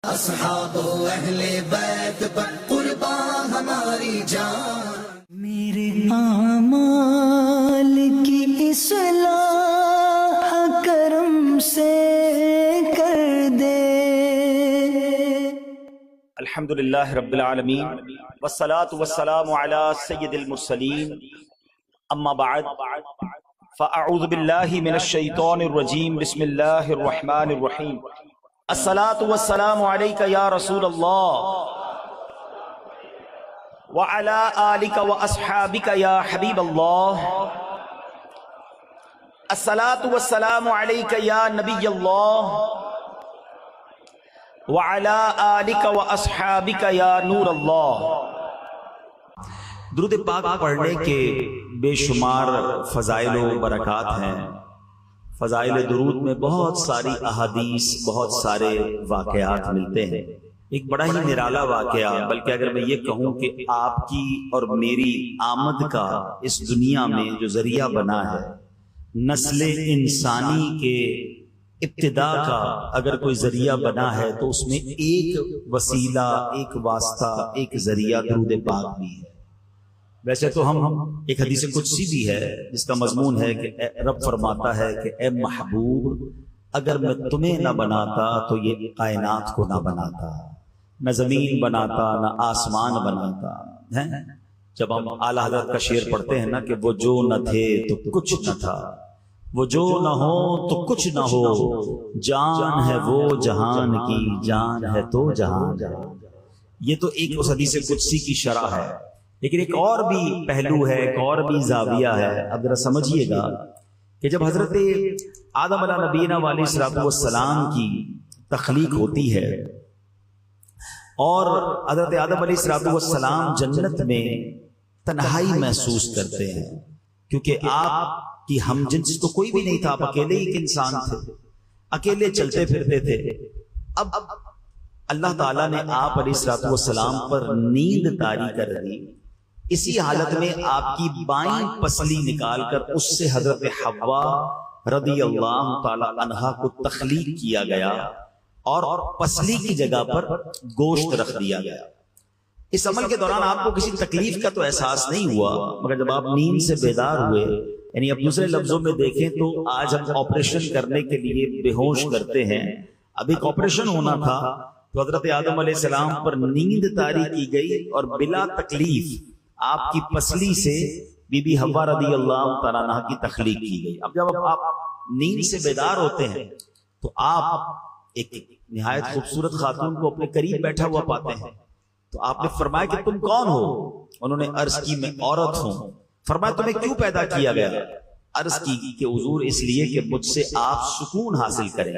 اصحاب و اہل بیت پر قربان ہماری جان، میرے اعمال کی اصلاح کرم سے کر دے۔ الحمدللہ رب العالمین والصلاة والسلام علی سید المرسلین، اما بعد فاعوذ باللہ من الشیطان الرجیم، بسم اللہ الرحمن الرحیم۔ الصلاة والسلام علیک یا رسول اللہ وعلی آلک واصحابک یا حبیب اللہ۔ الصلاة والسلام علیک یا نبی اللہ وعلی آلک واصحابک یا نور اللہ۔ درود پاک پڑھنے کے بے شمار فضائل و برکات ہیں۔ فضائل درود میں بہت ساری احادیث، بہت سارے واقعات ملتے ہیں۔ ایک بڑا ہی نرالا واقعہ، بلکہ اگر میں یہ کہوں کہ آپ کی اور میری آمد کا اس دنیا میں جو ذریعہ بنا ہے، نسل انسانی کے ابتدا کا اگر کوئی ذریعہ بنا ہے تو اس میں ایک وسیلہ، ایک واسطہ، ایک ذریعہ درود پاک بھی ہے۔ ویسے تو ہم ایک حدیث قدسی بھی ہے جس کا مضمون ہے کہ رب فرماتا ہے کہ اے محبوب، اگر میں تمہیں نہ بناتا تو یہ کائنات کو نہ بناتا، نہ زمین بناتا، نہ آسمان بناتا ہے۔ جب ہم اعلیٰ حضرت کا شعر پڑھتے ہیں نا کہ وہ جو نہ تھے تو کچھ نہ تھا، وہ جو نہ ہو تو کچھ نہ ہو، جان ہے وہ جہان کی، جان ہے تو جہان۔ یہ تو ایک اس حدیث قدسی کی شرح ہے، لیکن ایک اور بھی پہلو ہے، ایک اور بھی زاویہ ہے۔ اب ذرا سمجھیے گا کہ جب حضرت آدم علیہ نبینا علیہ السلام کی تخلیق ہوتی ہے اور حضرت آدم علیہ السلام جنت میں تنہائی محسوس کرتے ہیں، کیونکہ آپ کی ہم جنس تو کوئی بھی نہیں تھا، آپ اکیلے ایک انسان تھے، اکیلے چلتے پھرتے تھے۔ اب اللہ تعالیٰ نے آپ علیہ السلام پر نیند طاری کر دی۔ اسی حالت میں آپ کی بائیں پسلی نکال کر اس سے حضرت حوا رضی اللہ تعالی عنہا کو تخلیق کیا گیا اور پسلی کی جگہ پر گوشت رکھ دیا گیا۔ اس عمل کے دوران آپ کو کسی تکلیف کا تو احساس نہیں ہوا، مگر جب آپ نیند سے بیدار ہوئے، یعنی اب دوسرے لفظوں میں دیکھیں تو آج ہم آپریشن کرنے کے لیے بے ہوش کرتے ہیں، اب ایک آپریشن ہونا تھا تو حضرت آدم علیہ السلام پر نیند طاری کی گئی اور بلا تکلیف آپ کی پسلی سے بی بی حوا رضی اللہ تعالیٰ عنہ کی تخلیق کی گئی۔ اب جب آپ نیند سے بیدار ہوتے ہیں تو آپ ایک نہایت خوبصورت خاتون کو اپنے قریب بیٹھا ہوا پاتے ہیں، تو آپ نے فرمایا کہ تم کون ہو؟ انہوں نے عرض کی میں عورت ہوں۔ فرمایا تمہیں کیوں پیدا کیا گیا؟ عرض کی کہ حضور اس لیے کہ مجھ سے آپ سکون حاصل کریں۔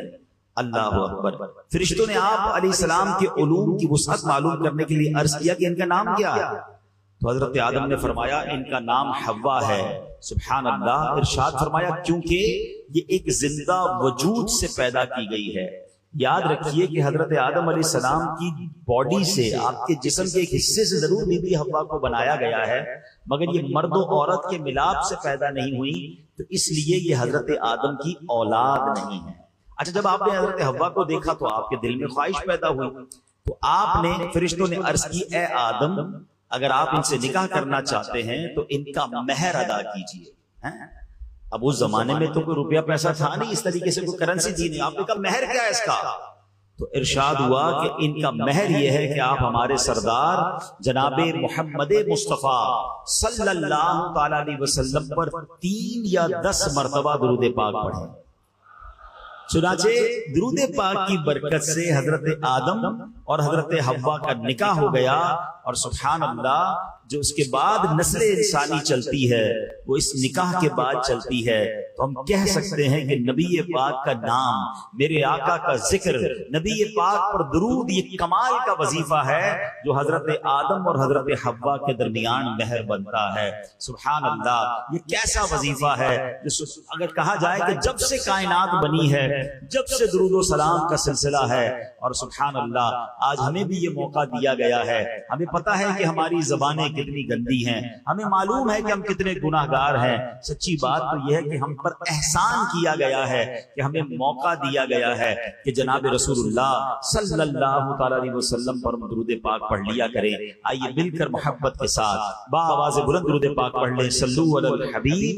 اللہ اکبر۔ فرشتوں نے آپ علیہ السلام کے علوم کی وسعت معلوم کرنے کے لیے عرض کیا کہ ان کا نام کیا ہے؟ تو حضرت آدم نے فرمایا ان کا نام حوا ہے۔ سبحان اللہ۔ ارشاد فرمایا کیونکہ یہ ایک زندہ وجود سے پیدا کی گئی ہے۔ یاد رکھیے کہ حضرت آدم علیہ السلام کی باڈی سے، آپ کے جسم کے ایک حصے سے ضرور بی بی حوا کو بنایا گیا ہے، مگر یہ مرد و عورت کے ملاپ سے پیدا نہیں ہوئی، تو اس لیے یہ حضرت آدم کی اولاد نہیں ہے۔ اچھا، جب آپ نے حضرت حوا کو دیکھا تو آپ کے دل میں خواہش پیدا ہوئی، تو آپ نے، فرشتوں نے عرض کی اے آدم، اگر آپ ان سے نکاح کرنا چاہتے ہیں تو ان کا مہر ادا کیجیے۔ اب اس زمانے میں تو کوئی روپیہ پیسہ تھا نہیں، اس طریقے سے کوئی کرنسی تھی نہیں۔ آپ نے کہا مہر کیا ہے اس کا؟ تو ارشاد ہوا کہ ان کا مہر یہ ہے کہ آپ ہمارے سردار جناب محمد مصطفیٰ صلی اللہ تعالی علیہ وسلم پر 3 یا 10 مرتبہ درود پاک پڑھیں۔ چنانچہ درود پاک کی برکت سے حضرت آدم اور حضرت حوا کا نکاح ہو گیا، اور سبحان اللہ جو اس کے بعد نسل انسانی چلتی ہے وہ اس نکاح کے بعد چلتی ہے۔ تو ہم کہہ سکتے ہیں کہ نبی پاک کا نام، میرے آقا کا ذکر، نبی پاک پر درود، یہ کمال کا وظیفہ ہے جو حضرت آدم اور حضرت حوا کے درمیان مہر بنتا ہے۔ سبحان اللہ، یہ کیسا وظیفہ ہے جو اگر کہا جائے کہ جب سے کائنات بنی ہے، جب سے درود و سلام کا سلسلہ ہے، اور سبحان اللہ آج ہمیں بھی یہ موقع دیا گیا ہے۔ ہمیں پتہ ہے کہ ہماری زبانیں کتنی گندی ہیں، ہمیں معلوم ہے کہ ہم کتنے گناہگار ہیں. سچی بات تو یہ ہے کہ ہم پر احسان کیا گیا ہے کہ ہمیں موقع دیا گیا ہے کہ جناب رسول اللہ صلی اللہ تعالی علیہ وسلم پر درود پاک پڑھ لیا کریں. آئیے مل کر محبت کے ساتھ با آواز بلند درود پاک پڑھ لیں. صلو علی الحبیب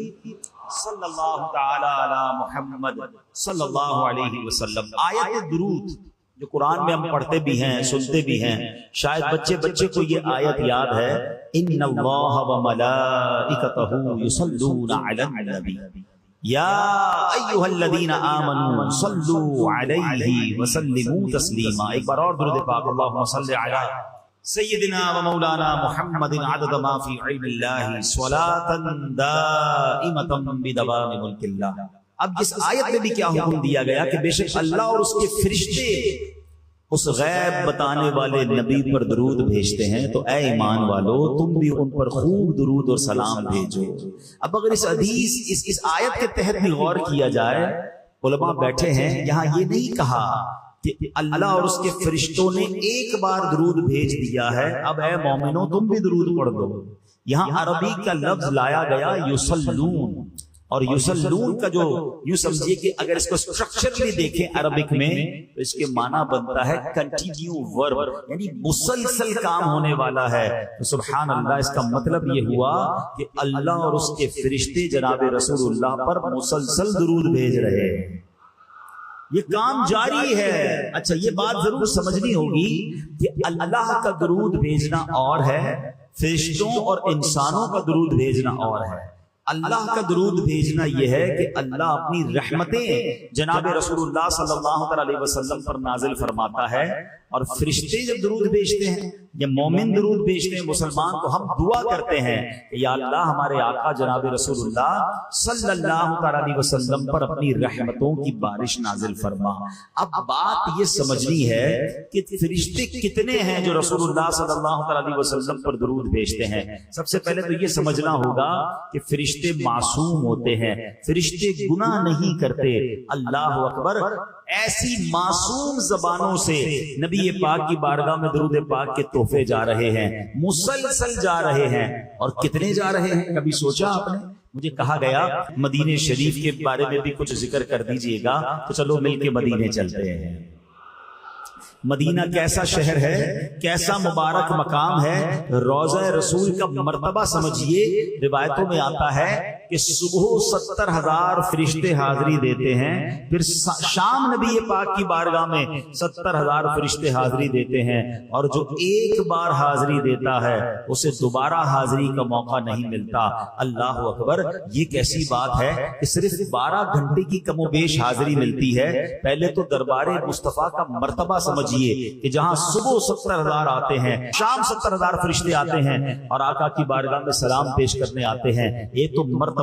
صلی اللہ تعالی علی محمد صلی اللہ علیہ وسلم. آیت درود جو قرآن میں ہم پڑھتے بھی ہیں، سنتے بھی ہیں، شاید بچے کو یہ آیت یاد ہے، ان اللہ وملائکتہ یصلون علی النبی یا ایھا الذین آمنوا صلوا علیہ وسلموا تسلیما. ایک بار اور درود پاک اللہم صل علی سیدنا و مولانا محمد عدد ما فی علم اللہ صلاۃ دائمۃ بدوام ملک اللہ. اب اس آیت میں بھی کیا حکم دیا گیا کہ بے شک اللہ اور اس کے فرشتے اس غیب بتانے والے نبی پر درود بھیجتے ہیں، تو اے ایمان والو تم بھی ان پر خوب درود اور سلام بھیجو. اب اگر اس حدیث اس آیت کے تحت بھی غور کیا جائے، علماء بیٹھے ہیں، یہاں یہ نہیں کہا کہ اللہ اور اس کے فرشتوں نے ایک بار درود بھیج دیا ہے اب اے مومنو تم بھی درود پڑھ دو. یہاں عربی کا لفظ لایا گیا یصلون، اور یصلون کا جو یوں سمجھیے کہ اگر اس کو اسٹرکچرلی دیکھیں عربک میں تو اس کے معنی بنتا ہے کنٹینیو ورب، یعنی مسلسل کام ہونے والا ہے. تو سبحان اللہ، اس کا مطلب یہ ہوا کہ اللہ اور اس کے فرشتے جناب رسول اللہ پر مسلسل درود بھیج رہے ہیں، یہ کام جاری ہے. اچھا یہ بات ضرور سمجھنی ہوگی کہ اللہ کا درود بھیجنا اور ہے، فرشتوں اور انسانوں کا درود بھیجنا اور ہے. اللہ کا درود بھیجنا یہ ہے کہ اللہ اپنی رحمتیں جناب رسول اللہ صلی اللہ علیہ وسلم پر نازل فرماتا ہے، اور فرشتے جب درود بھیجتے ہیں یا مومن درود بھیجتے ہیں مسلمان، تو ہم دعا کرتے ہیں کہ یا اللہ ہمارے آقا جناب رسول اللہ صلی اللہ علیہ وسلم پر اپنی رحمتوں کی بارش نازل فرما. اب بات یہ سمجھنی ہے کہ فرشتے کتنے ہیں جو رسول اللہ صلی اللہ علیہ وسلم پر درود بھیجتے ہیں. سب سے پہلے تو یہ سمجھنا ہوگا کہ فرشتے معصوم ہوتے ہیں، فرشتے گناہ نہیں کرتے. اللہ اکبر. ایسی معصوم زبانوں سے نبی پاک کی بارگاہ میں درود پاک کے تحفے جا رہے ہیں، مسلسل جا رہے ہیں. اور کتنے جا رہے ہیں کبھی سوچا آپ نے؟ مجھے کہا گیا مدینے شریف کے بارے میں بھی کچھ ذکر کر دیجئے گا، تو چلو مل کے مدینے چلتے ہیں. مدینہ کیسا شہر ہے، کیسا مبارک مقام ہے. روضہ رسول کا مرتبہ سمجھیے. روایتوں میں آتا ہے کہ صبح 70,000 فرشتے حاضری دیتے ہیں، پھر شام نبی پاک کی بارگاہ میں 70,000 فرشتے حاضری دیتے ہیں، اور جو ایک بار حاضری دیتا ہے اسے دوبارہ حاضری کا موقع نہیں ملتا. اللہ اکبر. یہ کیسی بات ہے کہ صرف 12 گھنٹے کی کم و بیش حاضری ملتی ہے. پہلے تو دربار مصطفیٰ کا مرتبہ سمجھیے کہ جہاں صبح 70,000 آتے ہیں، شام 70,000 فرشتے آتے ہیں اور آقا کی بارگاہ میں سلام پیش کرنے آتے ہیں. یہ تو مرتبہ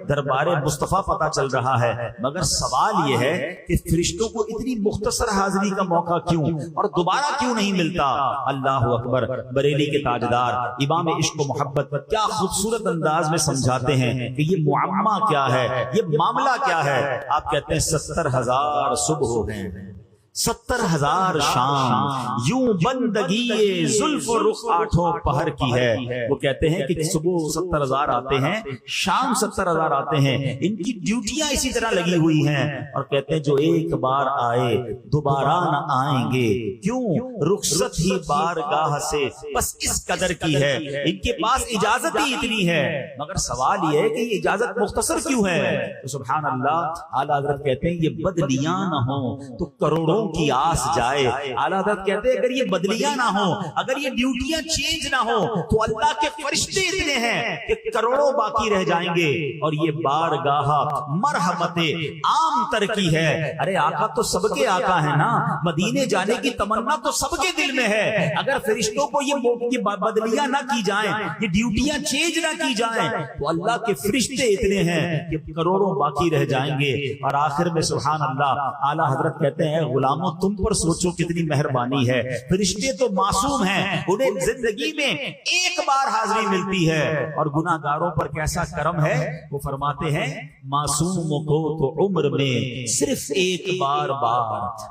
دربار مصطفیٰ پتہ چل رہا ہے. مگر سوال یہ ہے کہ فرشتوں کو اتنی مختصر حاضری کا موقع کیوں اور دوبارہ کیوں نہیں ملتا؟ اللہ اکبر. بریلی کے تاجدار امام عشق و محبت کیا خوبصورت انداز میں سمجھاتے ہیں کہ یہ معمہ کیا ہے، یہ معاملہ کیا ہے. آپ کہتے ہیں 70,000 صبح ہیں، 70,000 شام، یوں بندگی زلف و رخ آٹھوں پہر کی ہے. وہ کہتے ہیں کہ صبح 70,000 آتے ہیں، شام 70,000 آتے ہیں، ان کی ڈیوٹیاں اسی طرح لگی ہوئی ہیں، اور کہتے ہیں جو ایک بار آئے دوبارہ نہ آئیں گے. کیوں؟ رخصت ہی بارگاہ سے بس اس قدر کی ہے. ان کے پاس اجازت ہی اتنی ہے. مگر سوال یہ ہے کہ یہ اجازت مختصر کیوں ہے؟ تو سبحان اللہ، اعلیٰ حضرت کہتے ہیں یہ بدلیاں نہ ہوں تو کروڑوں کی آس جائے. اعلیٰ حضرت کہتے ہیں اگر یہ بدلیاں نہ ہوں، اگر یہ ڈیوٹیاں چینج نہ ہوں، تو اللہ کے فرشتے اتنے ہیں کہ کروڑوں باقی رہ جائیں گے. اور یہ بارگاہ مرحمت عام تر کی ہے. ارے آقا تو سب کے آقا ہے نا، مدینے جانے کی تمنا تو سب کے دل میں ہے. اگر فرشتوں کو یہ بدلیاں نہ کی جائیں، یہ ڈیوٹیاں چینج نہ کی جائیں، تو اللہ کے فرشتے اتنے ہیں کہ کروڑوں باقی رہ جائیں گے. اور آخر میں سبحان اللہ اعلیٰ حضرت کہتے ہیں غلام غلاموں تم پر سوچو کتنی مہربانی ہے. فرشتے تو معصوم ہیں, انہیں زندگی میں ایک بار حاضری ملتی ہے, اور گناہ گاروں پر کیسا کرم ہے. وہ فرماتے ہیں معصوموں کو تو عمر میں صرف ایک بار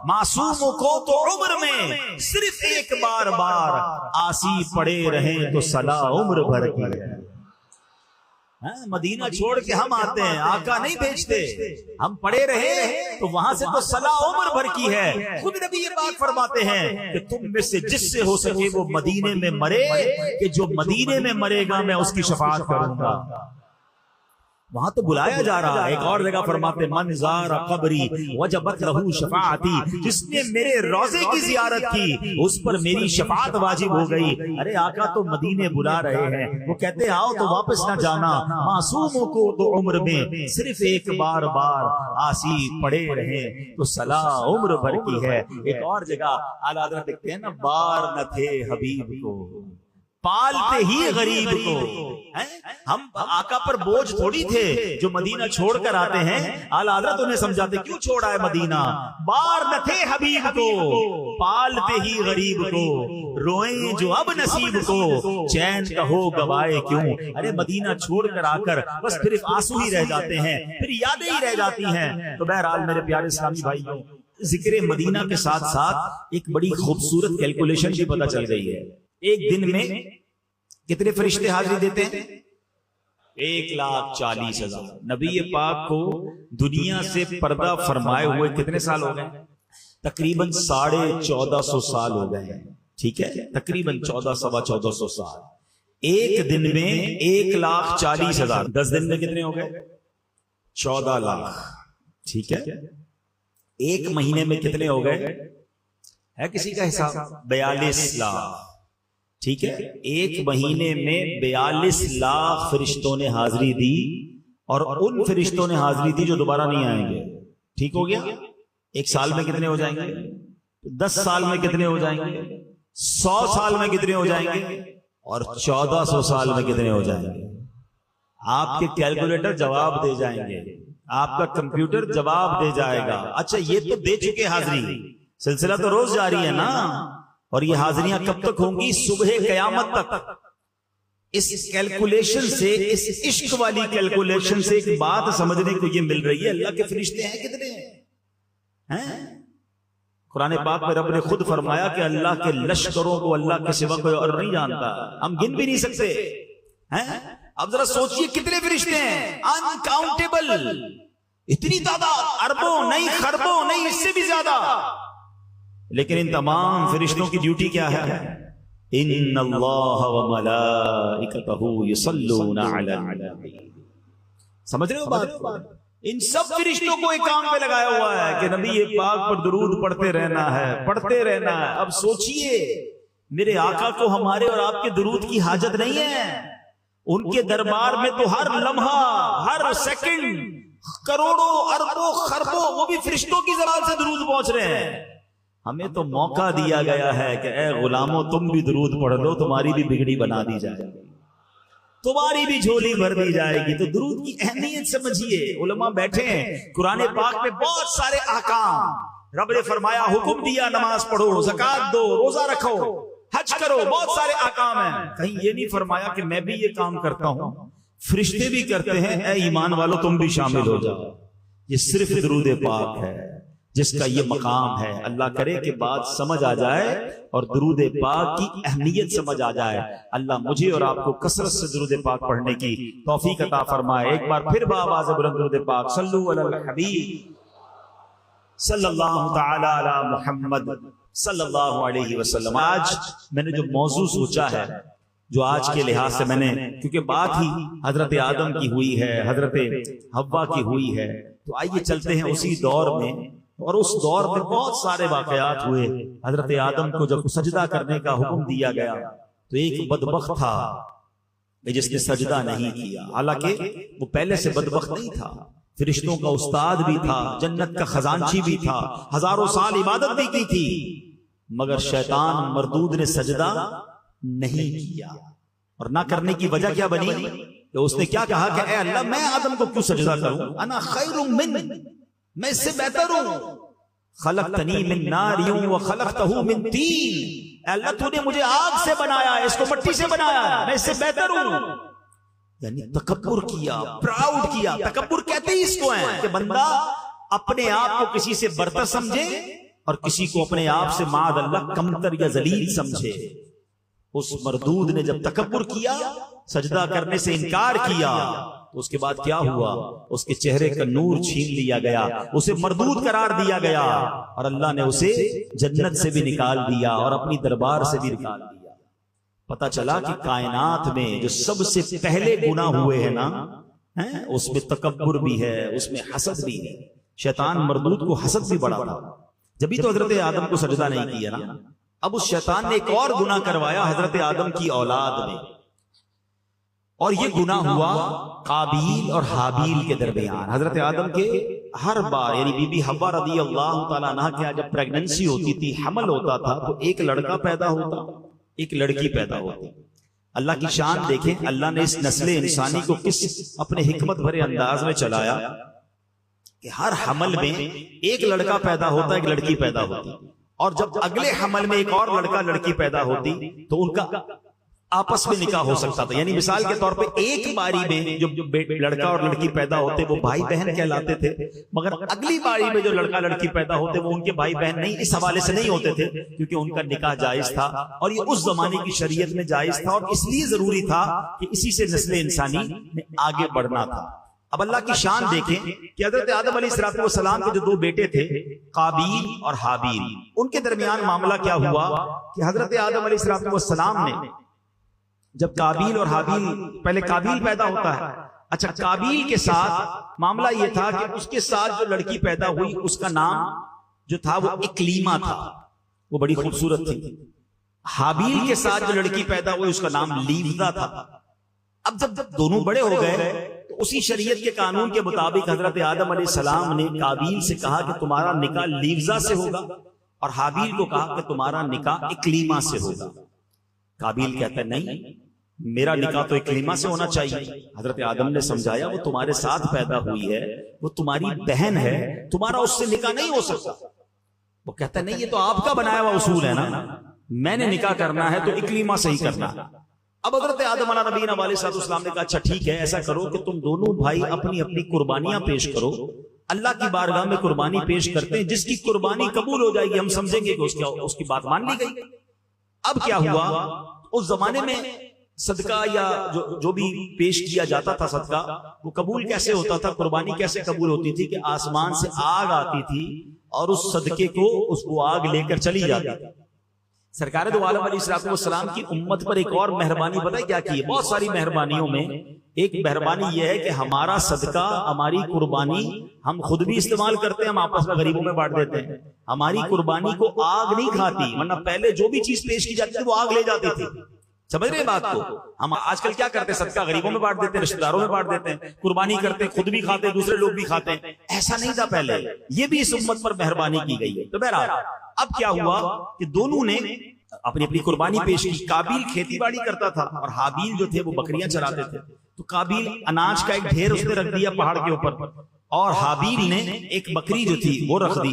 معصوموں کو تو عمر میں صرف ایک بار آسی پڑے رہیں تو صلاح عمر بھر کی ہے. مدینہ چھوڑ کے ہم آتے ہیں, آقا نہیں بھیجتے, ہم پڑے رہے تو وہاں سے تو صلاح عمر بھر کی ہے. خود نبی یہ بات فرماتے ہیں کہ تم میں سے جس سے ہو سکے وہ مدینے میں مرے, کہ جو مدینے میں مرے گا میں اس کی شفاعت کروں گا. وہاں تو بلایا جا رہا ہے. ایک اور جگہ فرماتے من زار قبری وجبت لہ شفاعتی, جس نے میرے روضے کی زیارت کی اس پر میری شفاعت واجب ہو گئی. ارے آقا تو مدینے بلا رہے ہیں, وہ کہتے آؤ تو واپس نہ جانا, معصوموں کو تو عمر میں صرف ایک بار آسی پڑے رہے تو صلاح عمر بھر کی ہے. ایک اور جگہ اعلیٰ حضرت لکھتے ہیں نا, بار نہ تھے حبیب کو پالتے ہی غریب کو. ہم آقا پر بوجھ تھوڑی تھے جو مدینہ چھوڑ کر آتے ہیں. اعلیٰ حضرت انہیں سمجھاتے کیوں چھوڑا ہے مدینہ. بار نہ تھے حبیب کو پالتے ہی غریب کو, روئیں جو اب نصیب کو چین کا ہو گوائے کیوں. ارے مدینہ چھوڑ کر آ کر بس پھر آنسو ہی رہ جاتے ہیں, پھر یادیں ہی رہ جاتی ہیں. تو بہرحال میرے پیارے اسلامی بھائیوں, ذکر مدینہ کے ساتھ ساتھ ایک بڑی خوبصورت کیلکولیشن بھی پتہ چل گئی ہے. ایک دن میں کتنے فرشتے حاضری دیتے ہیں؟ 1,40,000. نبی پاک کو دنیا سے پردہ فرمائے ہوئے کتنے سال ہو گئے؟ تقریباً 1450 سال ہو گئے ہیں. ٹھیک ہے, تقریباً 1400 سال. ایک دن میں 1,40,000, 10 دن میں کتنے ہو گئے؟ 14 لاکھ. ٹھیک ہے, ایک مہینے میں کتنے ہو گئے ہے کسی کا حساب؟ 42 لاکھ. ٹھیک ہے, ایک مہینے میں 42 لاکھ فرشتوں نے حاضری دی, اور ان فرشتوں نے حاضری دی جو دوبارہ نہیں آئیں گے. ٹھیک ہو گیا. ایک سال میں کتنے ہو جائیں گے؟ 10 سال میں کتنے ہو جائیں گے؟ 100 سال میں کتنے ہو جائیں گے؟ اور 1400 سال میں کتنے ہو جائیں گے؟ آپ کے کیلکولیٹر جواب دے جائیں گے, آپ کا کمپیوٹر جواب دے جائے گا. اچھا یہ تو دے چکے حاضری, سلسلہ تو روز جاری ہے نا, اور یہ حاضریاں کب تک ہوں گی؟ صبح قیامت تک. اس کیلکولیشن سے, اس عشق والی کیلکولیشن سے ایک بات سمجھنے کو یہ مل رہی ہے, اللہ کے فرشتے ہیں کتنے ہیں؟ قرآن پاک میں رب نے خود فرمایا کہ اللہ کے لشکروں کو اللہ کے سوا کوئی اور نہیں جانتا, ہم گن بھی نہیں سکتے. اب ذرا سوچئے کتنے فرشتے ہیں, انکاؤنٹیبل, اتنی تعداد, اربوں نہیں خربوں نہیں, اس سے بھی زیادہ. لیکن ان تمام فرشتوں کی ڈیوٹی کیا ہے؟ ان اللہ وملائکتہ یصلون علی النبی. سمجھ رہے ہو بات؟ ان سب فرشتوں کو ایک کام پہ لگایا ہوا ہے کہ نبی پاک پر درود پڑھتے رہنا ہے, پڑھتے رہنا ہے. اب سوچئے میرے آقا کو ہمارے اور آپ کے درود کی حاجت نہیں ہے. ان کے دربار میں تو ہر لمحہ, ہر سیکنڈ کروڑوں اربوں خربوں وہ بھی فرشتوں کی زبان سے درود پہنچ رہے ہیں. ہمیں تو موقع دیا گیا ہے کہ اے غلاموں تم بھی درود پڑھ لو, تمہاری بھی بگڑی بنا دی جائے گی, تمہاری بھی جھولی بھر دی جائے گی. تو درود کی اہمیت سمجھیے. علماء بیٹھے ہیں, قرآن پاک میں بہت سارے احکام رب نے فرمایا, حکم دیا نماز پڑھو, زکات دو, روزہ رکھو, حج کرو, بہت سارے احکام ہیں. کہیں یہ نہیں فرمایا کہ میں بھی یہ کام کرتا ہوں, فرشتے بھی کرتے ہیں, اے ایمان والو تم بھی شامل ہو جاؤ. یہ صرف درود پاک ہے جس کا یہ مقام ہے. اللہ کرے کہ بات سمجھ آ جائے اور درود پاک کی اہمیت سمجھ آ جائے. اللہ مجھے اور آپ کو کثرت سے درود پاک پڑھنے کی توفیق عطا فرمائے. ایک بار پھر بآواز بلند درود پاک, صلو علی الحبیب صلی اللہ تعالی علی محمد صلی اللہ علیہ وسلم. آج میں نے جو موضوع سوچا ہے, جو آج کے لحاظ سے میں نے, کیونکہ بات ہی حضرت آدم کی ہوئی ہے, حضرت حوا کی ہوئی ہے, تو آئیے چلتے ہیں اسی دور میں. اور اس دور میں بہت سارے واقعات ہوئے. حضرت آدم کو جب سجدہ کرنے کا حکم دیا گیا تو ایک بدبخت تھا جس نے سجدہ نہیں کیا. حالانکہ وہ پہلے سے بدبخت نہیں تھا, فرشتوں کا استاد بھی تھا, جنت کا خزانچی بھی تھا, ہزاروں سال عبادت بھی کی تھی, مگر شیطان مردود نے سجدہ نہیں کیا. اور نہ کرنے کی وجہ کیا بنی کہ اس نے کیا کہا کہ اے اللہ میں آدم کو کیوں سجدہ کروں, انا خیر من, میں اس سے بہتر ہوں. خلقتنی من نار وخلقتہ من طین، اے اللہ تو نے مجھے آگ سے بنایا ہے، اس کو مٹی سے بنایا ہے، میں اس سے بہتر ہوں. یعنی تکبر کیا، پراؤڈ کیا. تکبر کہتے ہی اس کو ہیں کہ بندہ اپنے آپ کو کسی سے برتر سمجھے اور کسی کو اپنے آپ سے معاذ اللہ کمتر یا ذلیل سمجھے. اس مردود نے جب تکبر کیا، سجدہ کرنے سے انکار کیا، تو اس کے بعد کیا ہوا؟ اس کے چہرے کا نور چھین لیا گیا، اسے مردود قرار دیا گیا، اور اللہ نے اسے جنت سے بھی نکال دیا اور اپنی دربار سے بھی نکال دیا. پتہ چلا کہ کائنات میں جو سب سے پہلے گناہ ہوئے ہیں نا، اس میں تکبر بھی ہے، اس میں حسد بھی ہے. شیطان مردود کو حسد بھی بڑا تھا، جبھی تو حضرت آدم کو سجدہ نہیں کیا نا. اب اس شیطان نے ایک اور گناہ کروایا حضرت آدم کی اولاد میں، اور یہ گناہ ہوا قابیل اور حابیل کے درمیان. حضرت آدم کے ہر بار، یعنی بی بی حوا رضی اللہ تعالیٰ عنہ کے جب پریگننسی ہوتی تھی، حمل ہوتا تھا، تو ایک لڑکا پیدا ہوتا، ایک لڑکی پیدا ہوتی. اللہ کی شان دیکھیں، اللہ نے اس نسل انسانی کو کس اپنے حکمت بھرے انداز میں چلایا کہ ہر حمل میں ایک لڑکا پیدا ہوتا، ایک لڑکی پیدا ہوتی، اور جب اگلے حمل میں ایک اور لڑکا لڑکی پیدا ہوتی تو ان کا آپس میں نکاح ہو سکتا تھا. یعنی مثال کے طور پہ ایک باری میں جو لڑکا اور لڑکی پیدا ہوتے وہ بھائی بہن کہلاتے تھے، مگر اگلی باری میں جو لڑکا لڑکی پیدا ہوتے وہ ان کے بھائی بہن نہیں، اس حوالے سے نہیں ہوتے تھے کیونکہ ان کا نکاح جائز تھا، اور یہ اس زمانے کی شریعت میں جائز تھا، اور اس لیے ضروری تھا کہ اسی سے نسل انسانی میں آگے بڑھنا تھا. اب اللہ کی شان دیکھیں کہ حضرت آدم علیہ السلام کے جو دو بیٹے تھے قابیل اور حابیل، ان کے درمیان معاملہ کیا ہوا کہ حضرت آدم علیہ السلام نے جب قابیل اور حابیل، پہلے قابیل پیدا ہوتا ہے، اچھا قابیل کے ساتھ معاملہ یہ تھا کہ اس کے ساتھ جو لڑکی پیدا ہوئی اس کا نام جو تھا وہ اکلیما تھا، وہ بڑی خوبصورت تھی. حابیل کے ساتھ جو لڑکی پیدا ہوئی اس کا نام لیوزا تھا. اب جب دونوں بڑے ہو گئے تو اسی شریعت کے قانون کے مطابق حضرت آدم علیہ السلام نے قابیل سے کہا کہ تمہارا نکاح لیوزا سے ہوگا، اور حابیل کو کہا کہ تمہارا نکاح اکلیما سے ہوگا. قابیل کہتا ہے نہیں، میرا نکاح تو اکلیما سے ہونا چاہیے. حضرت آدم نے سمجھایا وہ تمہارے ساتھ پیدا ہوئی ہے، وہ تمہاری بہن ہے، تمہارا اس سے نکاح نہیں ہو سکتا. وہ کہتا ہے نہیں، یہ تو آپ کا بنایا ہوا اصول ہے نا، میں نے نکاح کرنا ہے تو اکلیما سے ہی کرنا. اب حضرت آدم علیہ نبینا علیہ السلام نے کہا اچھا ٹھیک ہے، ایسا کرو کہ تم دونوں بھائی اپنی اپنی قربانیاں پیش کرو، اللہ کی بارگاہ میں قربانی پیش کرتے ہیں، جس کی قربانی قبول ہو جائے گی ہم سمجھیں گے کہ اس کی بات مان لی گئی. اب کیا ہوا، اس زمانے میں صدقہ یا جو بھی پیش کیا جاتا تھا صدقہ، وہ قبول کیسے ہوتا تھا، قربانی کیسے قبول ہوتی تھی کہ آسمان سے آگ آتی تھی اور اس صدقے کو اس کو آگ لے کر چلی جاتی تھی. سرکار دو عالم علیہ السلام کی امت پر ایک اور مہربانی بتائی کیا کی ہے؟ بہت ساری مہربانیوں میں ایک مہربانی یہ ہے کہ ہمارا صدقہ، ہماری قربانی ہم خود بھی استعمال کرتے ہیں، ہم آپس میں غریبوں میں بانٹ دیتے ہیں. ہماری قربانی کو آگ نہیں کھاتی، ورنہ پہلے جو بھی چیز پیش کی جاتی تھی وہ آگ لے جاتی تھی. سمجھ رہے بات کو؟ ہم آج کل کیا کرتے ہیں، صدقہ غریبوں میں بانٹ دیتے ہیں، رشتہ داروں میں بانٹ دیتے ہیں، قربانی کرتے ہیں، خود بھی کھاتے ہیں، دوسرے لوگ بھی کھاتے ہیں. ایسا نہیں تھا پہلے، یہ بھی اس امت پر مہربانی کی گئی ہے. تو بہرحال اب کیا ہوا کہ دونوں نے اپنی اپنی قربانی پیش کی. قابیل کھیتی باڑی کرتا تھا اور حابیل جو تھے وہ بکریاں چراتے تھے. تو قابیل اناج کا ایک ڈھیر اس نے رکھ دیا پہاڑ کے اوپر، اور حابیل نے ایک بکری جو تھی وہ رکھ دی.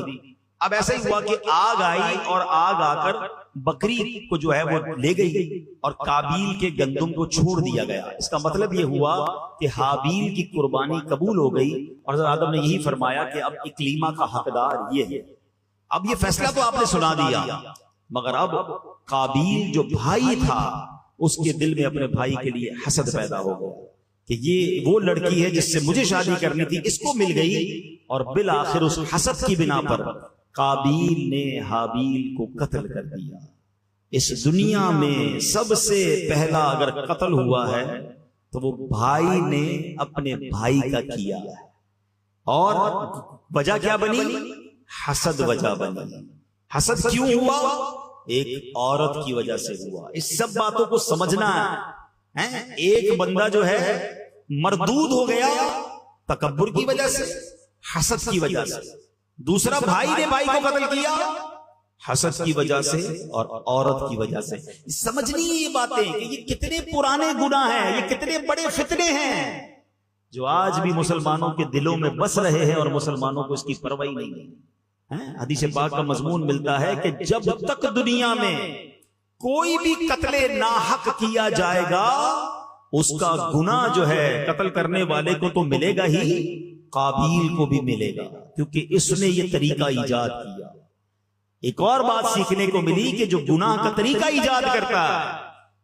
اب ایسا ہی ہوا کہ آگ آئی اور آگ آ کر بکری کو جو ہے وہ لے گئی اور قابیل کے گندم کو چھوڑ دیا گیا. اس کا مطلب یہ ہوا کہ حابیل کی قربانی قبول ہو گئی، اور حضرت آدم نے یہی فرمایا کہ اب اکلیما کا حقدار یہ ہے. اب یہ فیصلہ تو آپ نے سنا دیا، مگر اب قابیل جو بھائی تھا اس کے دل میں اپنے بھائی کے لیے حسد پیدا ہو گیا کہ یہ وہ لڑکی ہے جس سے مجھے شادی کرنی تھی، اس کو مل گئی. اور بالآخر اس حسد کی بنا پر قابیل نے حابیل کو قتل کر دیا. اس دنیا میں سب سے پہلا اگر قتل ہوا ہے تو وہ بھائی نے اپنے بھائی کا کیا ہے. اور وجہ کیا بنی؟ حسد وجہ بنی. حسد کیوں ہوا؟ ایک عورت کی وجہ سے ہوا. اس سب باتوں کو سمجھنا ہے. ایک بندہ جو ہے مردود ہو گیا تکبر کی وجہ سے، حسد کی وجہ سے. دوسرا بھائی نے بھائی کو قتل کیا حسد کی وجہ سے اور عورت کی وجہ سے. سمجھنی یہ باتیں کہ یہ کتنے پرانے گناہ ہیں، یہ کتنے بڑے فتنے ہیں جو آج بھی مسلمانوں کے دلوں میں بس رہے ہیں اور مسلمانوں کو اس کی پرواہ نہیں ہے. حدیث پاک کا مضمون ملتا ہے کہ جب تک دنیا میں کوئی بھی قتل ناحق کیا جائے گا اس کا گناہ جو ہے قتل کرنے والے کو تو ملے گا ہی، قابیل کو بھی ملے گا، کیونکہ اس نے یہ طریقہ ایجاد کیا۔ ایک اور بات سیکھنے کو ملی کہ جو گناہ کا طریقہ ایجاد کرتا ہے،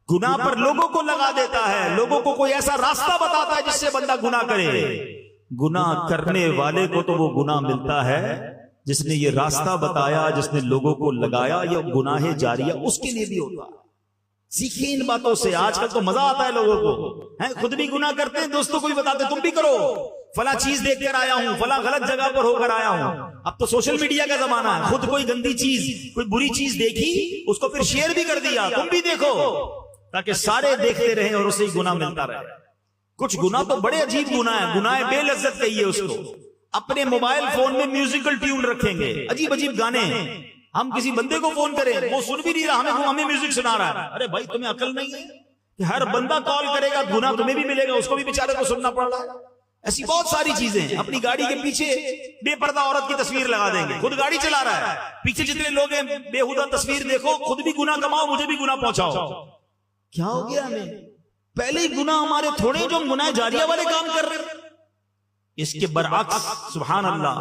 گناہ پر لوگوں کو لگا دیتا ہے، لوگوں کو کوئی ایسا راستہ بتاتا ہے جس سے بندہ گناہ کرے، گناہ کرنے والے کو تو وہ گناہ ملتا ہے جس نے یہ راستہ بتایا، جس نے لوگوں کو لگایا، یہ گناہ جاریہ اس کے لیے بھی ہوتا ہے۔ سیکھیں ان باتوں سے۔ آج کل تو مزہ آتا ہے لوگوں کو، خود بھی گناہ کرتے ہیں، دوستوں کو بھی بتاتے تم بھی کرو، فلاں چیز دیکھ کر آیا ہوں، فلاں غلط جگہ پر ہو کر آیا ہوں۔ اب تو سوشل میڈیا کا زمانہ ہے، خود کوئی گندی چیز، کوئی بری چیز دیکھی اس کو پھر شیئر بھی کر دیا، تم بھی دیکھو، تاکہ سارے دیکھتے رہیں اور اسے گناہ ملتا رہے۔ کچھ گناہ تو بڑے عجیب گناہ ہیں، گناہ بے لذت کہیے اس کو۔ اپنے موبائل فون میں میوزیکل ٹیون رکھیں گے، عجیب عجیب گانے، ہم کسی بندے کو فون کریں وہ سن بھی نہیں رہا، ہمیں میوزک سنا رہا ہے۔ ارے بھائی تمہیں عقل نہیں ہے کہ ہر بندہ کال کرے گا گناہ تمہیں بھی ملے گا، اس کو بھی بیچارے کو سننا پڑ رہا ہے۔ ایسی بہت ساری چیزیں ہیں۔ اپنی گاڑی کے پیچھے بے پردہ عورت کی تصویر لگا دیں گے، خود گاڑی چلا رہا ہے، پیچھے جتنے لوگ ہیں بےہودہ تصویر دیکھو، خود بھی گناہ کماؤ، مجھے بھی گناہ پہنچاؤ۔ کیا ہو گیا ہمیں؟ پہلے ہی گناہ ہمارے تھوڑے جو گناہ جاریہ والے کام کر رہے ہیں۔ اس کے برعکس سبحان اللہ،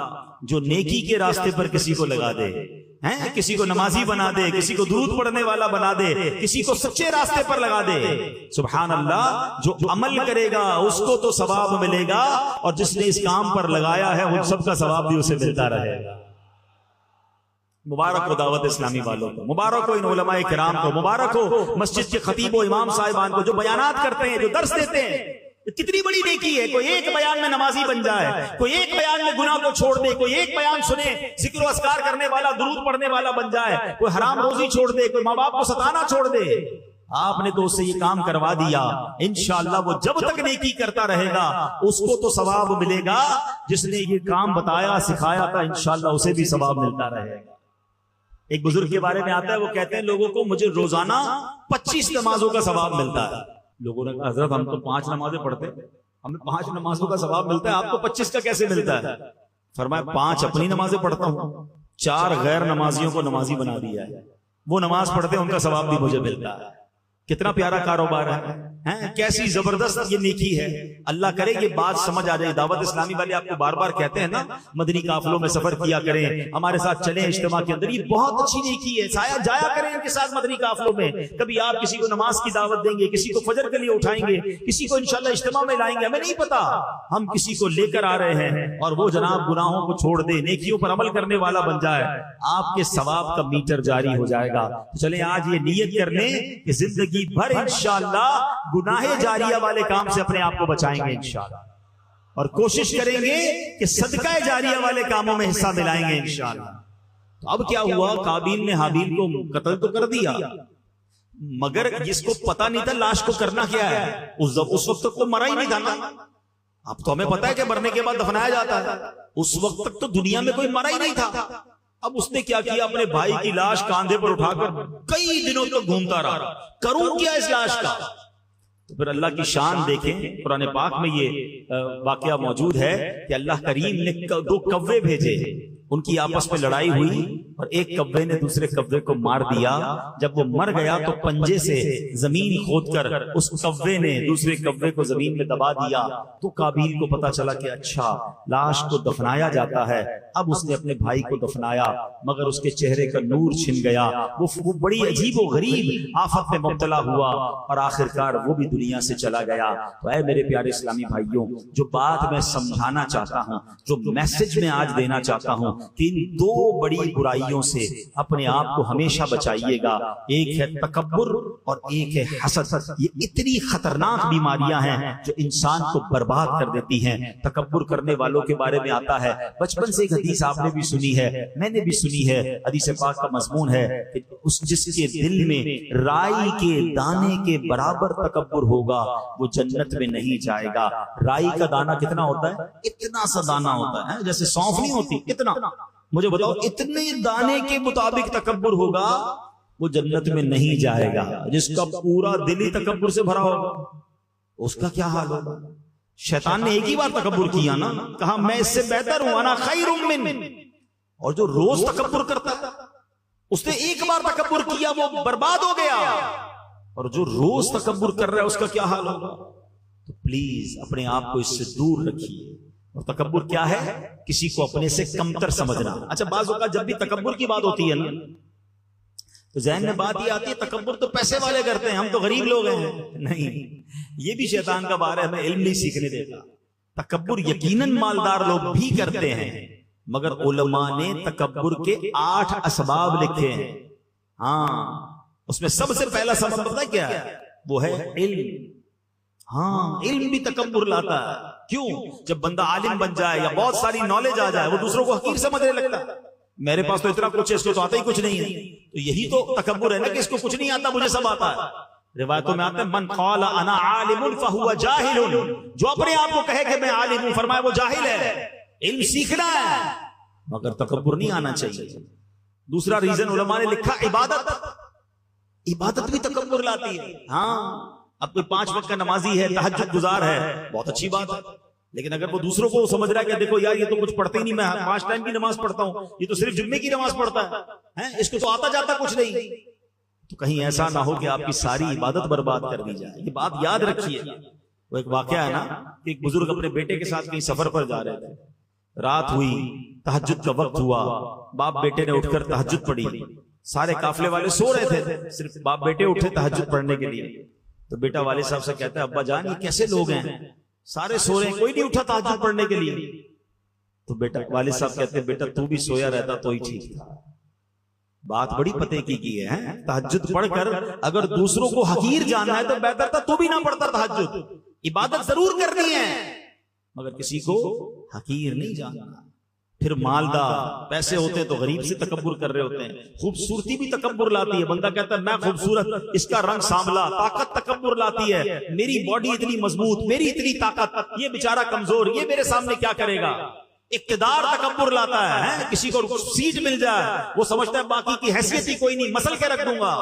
جو نیکی کے راستے پر کسی کو لگا دے، کسی کو نمازی بنا دے، کسی کو درود پڑھنے والا بنا دے، کسی کو سچے راستے پر لگا دے، سبحان اللہ، جو عمل کرے گا اس کو تو ثواب ملے گا، اور جس نے اس کام پر لگایا ہے ان سب کا ثواب بھی اسے ملتا رہے گا۔ مبارک ہو دعوت اسلامی والوں کو، مبارک ہو ان علماء کرام کو، مبارک ہو مسجد کے خطیب و امام صاحبان کو جو بیانات کرتے ہیں، جو درس دیتے ہیں۔ کتنی بڑی نیکی ہے، کوئی ایک بیان میں نمازی بن جائے، کوئی ایک بیان میں گناہ کو چھوڑ دے، کوئی ایک بیان سنے ذکر و اذکار کرنے والا، درود پڑھنے والا بن جائے، کوئی حرام روزی چھوڑ دے، کوئی ماں باپ کو ستانا چھوڑ دے۔ آپ نے تو اس سے یہ کام کروا دیا، انشاءاللہ وہ جب تک نیکی کرتا رہے گا اس کو تو ثواب ملے گا، جس نے یہ کام بتایا سکھایا تھا انشاءاللہ اسے بھی ثواب ملتا رہے گا۔ ایک بزرگ کے بارے میں آتا ہے، وہ کہتے ہیں لوگوں کو مجھے روزانہ 25 نمازوں کا ثواب ملتا ہے۔ لوگوں نے کہا حضرت ہم تو 5 نمازیں پڑھتے ہیں، ہمیں 5 نمازوں کا ثواب ملتا ہے، آپ کو 25 کا کیسے ملتا ہے؟ فرمایا 5 اپنی نمازیں پڑھتا ہوں، 4 غیر نمازیوں کو نمازی بنا دیا ہے، وہ نماز پڑھتے ہیں ان کا ثواب بھی مجھے ملتا ہے۔ کتنا پیارا کاروبار ہے، کیسی زبردست یہ نیکی ہے۔ اللہ کرے یہ بات سمجھ آ جائے۔ دعوت اسلامی والے آپ کو بار بار کہتے ہیں نا مدنی قافلوں میں سفر کیا کریں، ہمارے ساتھ چلیں اجتماع کے اندر، یہ بہت اچھی نیکی ہے۔ سایہ جایا کریں ان کے ساتھ مدنی قافلوں میں، کبھی آپ کسی کو نماز کی دعوت دیں گے، کسی کو فجر کے لیے اٹھائیں گے، کسی کو انشاءاللہ اجتماع میں لائیں گے، ہمیں نہیں پتا ہم کسی کو لے کر آ رہے ہیں، اور وہ جناب گناہوں کو چھوڑ دے، نیکیوں پر عمل کرنے والا بن جائے، آپ کے ثواب کا میٹر جاری ہو جائے گا۔ چلیں آج یہ نیت کر لیں کہ زندگی بھر انشاءاللہ گناہ جاریہ والے کام سے اپنے آپ کو بچائیں گے انشاءاللہ، اور کوشش کریں گے کہ صدقہ جاریہ والے کاموں میں حصہ ملائیں گے انشاءاللہ۔ تو اب کیا ہوا، قابیل نے حابیل کو قتل تو کر دیا، مگر جس کو پتا نہیں تھا لاش کو کرنا کیا ہے، اس وقت تک تو مرا ہی نہیں تھا نا۔ اب تو ہمیں پتا ہے کہ مرنے کے بعد دفنایا جاتا ہے، اس وقت تک تو دنیا میں کوئی مرا ہی نہیں تھا۔ اب اس نے کیا کیا، اپنے بھائی کی لاش کاندھے پر اٹھا کر کئی دنوں تک گھومتا رہا، کروں کیا اس لاش کا۔ تو پھر اللہ کی شان دیکھیں، قرآن پاک میں یہ واقعہ موجود ہے کہ اللہ کریم نے 2 کوے بھیجے، ان کی آپس میں لڑائی ہوئی اور ایک کوے نے دوسرے کوے کو مار دیا۔ جب وہ مر گیا تو پنجے سے زمین کھود کر اس کوے نے دوسرے کوے کو زمین میں دبا دیا۔ تو قابیل کو پتا چلا کہ اچھا لاش کو دفنایا جاتا ہے۔ اب اس نے اپنے بھائی کو دفنایا، مگر اس کے چہرے کا نور چھن گیا، وہ بڑی عجیب و غریب آفت میں مبتلا ہوا، اور آخرکار وہ بھی دنیا سے چلا گیا۔ تو اے میرے پیارے اسلامی بھائیوں، جو بات میں سمجھانا چاہتا ہوں، جو میسج میں آج دینا چاہتا ہوں کہ ان 2 بڑی برائیوں سے اپنے آپ کو ہمیشہ بچائیے گا۔ ایک ہے تکبر اور ایک ہے حسد۔ یہ اتنی خطرناک بیماریاں ہیں جو انسان کو برباد کر دیتی ہیں۔ تکبر کرنے والوں کے بارے میں آتا ہے، بچپن سے ایک حدیث آپ نے بھی سنی ہے، میں نے بھی سنی ہے، حدیث پاک کا مضمون ہے کہ جس کے دل میں رائی کے دانے کے برابر تکبر ہوگا وہ جنت میں نہیں جائے گا۔ رائی کا دانہ کتنا ہوتا ہے؟ اتنا سا دانہ ہوتا ہے، جیسے سونف نہیں ہوتی، اتنا۔ مجھے بتاؤ اتنے دانے کے مطابق تکبر ہوگا وہ جنت میں نہیں جائے گا۔ جس کا پورا دل ہی تکبر سے بھرا ہوگا اس کا کیا حال ہوگا؟ شیطان نے ایک ہی بار تکبر کیا نا، کہا میں اس سے بہتر ہوں، انا خیر من، اور جو روز تکبر کرتا ہے اس نے ایک بار تکبر کیا وہ برباد ہو گیا، اور جو روز تکبر کر رہا ہے اس کا کیا حال ہوگا؟ تو پلیز اپنے آپ کو اس سے دور رکھیے۔ اور تکبر کیا ہے؟ کسی کو اپنے سے کمتر سمجھنا۔ اچھا بعض اوقات جب بھی تکبر کی بات ہوتی ہے نا تو ذہن میں بات یہ آتی ہے تکبر تو پیسے والے کرتے ہیں، ہم تو غریب لوگ ہیں۔ نہیں، یہ بھی شیطان کا بار ہے، ہمیں علم نہیں سیکھنے دیتا۔ تکبر یقیناً مالدار لوگ بھی کرتے ہیں، مگر علماء نے تکبر کے 8 اسباب لکھے ہیں۔ ہاں، اس میں سب سے پہلا سبب پتہ ہے کیا ہے؟ وہ ہے علم۔ ہاں، علم بھی تکبر لاتا ہے۔ کیوں؟ جب بندہ عالم بن جائے یا بہت ساری نالج آ جائے وہ دوسروں کو حقیر سمجھنے لگتا ہے۔ میرے پاس تو اتنا کچھ ہے، اس کو تو آتا ہی کچھ نہیں ہے۔ تو یہی تو تکبر ہے نا کہ اس کو کچھ نہیں آتا، مجھے سب آتا ہے۔ روایتوں میں آتا ہے من قال انا عالم فهو جاہل، جو اپنے آپ کو کہے کہ میں عالم ہوں، فرمایا وہ جاہل ہے۔ علم سیکھنا ہے مگر تکبر نہیں آنا چاہیے۔ دوسرا ریزن علماء نے لکھا عبادت۔ عبادت بھی تکبر لاتی ہے۔ ہاں، اب کوئی 5 وقت کا نمازی ہے، تہجد گزار ہے، بہت اچھی بات ہے، لیکن اگر وہ دوسروں کو سمجھ رہا ہے کہ دیکھو یار یہ تو کچھ پڑھتے ہی نہیں، میں 5 ٹائم کی نماز پڑھتا ہوں، یہ تو صرف جمعے کی نماز پڑھتا ہے، اس کو تو آتا جاتا کچھ نہیں، تو کہیں ایسا نہ ہو کہ آپ کی ساری عبادت برباد کر دی جائے۔ یہ بات یاد رکھیے۔ وہ ایک واقعہ ہے نا کہ ایک بزرگ اپنے بیٹے کے ساتھ کہیں سفر پر جا رہے تھے، رات ہوئی، تہجد کا وقت ہوا، باپ بیٹے نے اٹھ کر تہجد پڑھی، سارے قافلے والے سو رہے تھے، صرف باپ بیٹے اٹھے تہجد پڑھنے کے لیے۔ تو بیٹا والد صاحب سے کہتا ہے ابا جان یہ کیسے لوگ ہیں، سارے سو رہے ہیں، کوئی نہیں اٹھا تہجد پڑھنے کے لیے۔ تو بیٹا والد صاحب کہتے ہیں بیٹا تو بھی سویا رہتا تو ہی ٹھیک تھا۔ بات بڑی پتے کی ہے، تہجد پڑھ کر اگر دوسروں کو حقیر جاننا ہے تو بہتر تھا تو بھی نہ پڑھتا تہجد۔ عبادت ضرور کرنی ہے مگر کسی کو حقیر نہیں جاننا۔ پھر مالدار، پیسے ہوتے ہیں تو غریب سے تکبر کر رہے ہوتے ہیں۔ خوبصورتی بھی تکبر لاتی ہے، بندہ کہتا ہے میں خوبصورت، اس کا رنگ سانولا، طاقت تکبر لاتی ہے، میری باڈی اتنی مضبوط، میری اتنی طاقت، یہ بیچارہ کمزور، یہ میرے سامنے کیا کرے گا۔ اقتدار تکبر لاتا ہے، کسی کو سیٹ مل جائے وہ سمجھتا ہے باقی کی حیثیت ہی کوئی نہیں، مسل کے رکھ دوں گا۔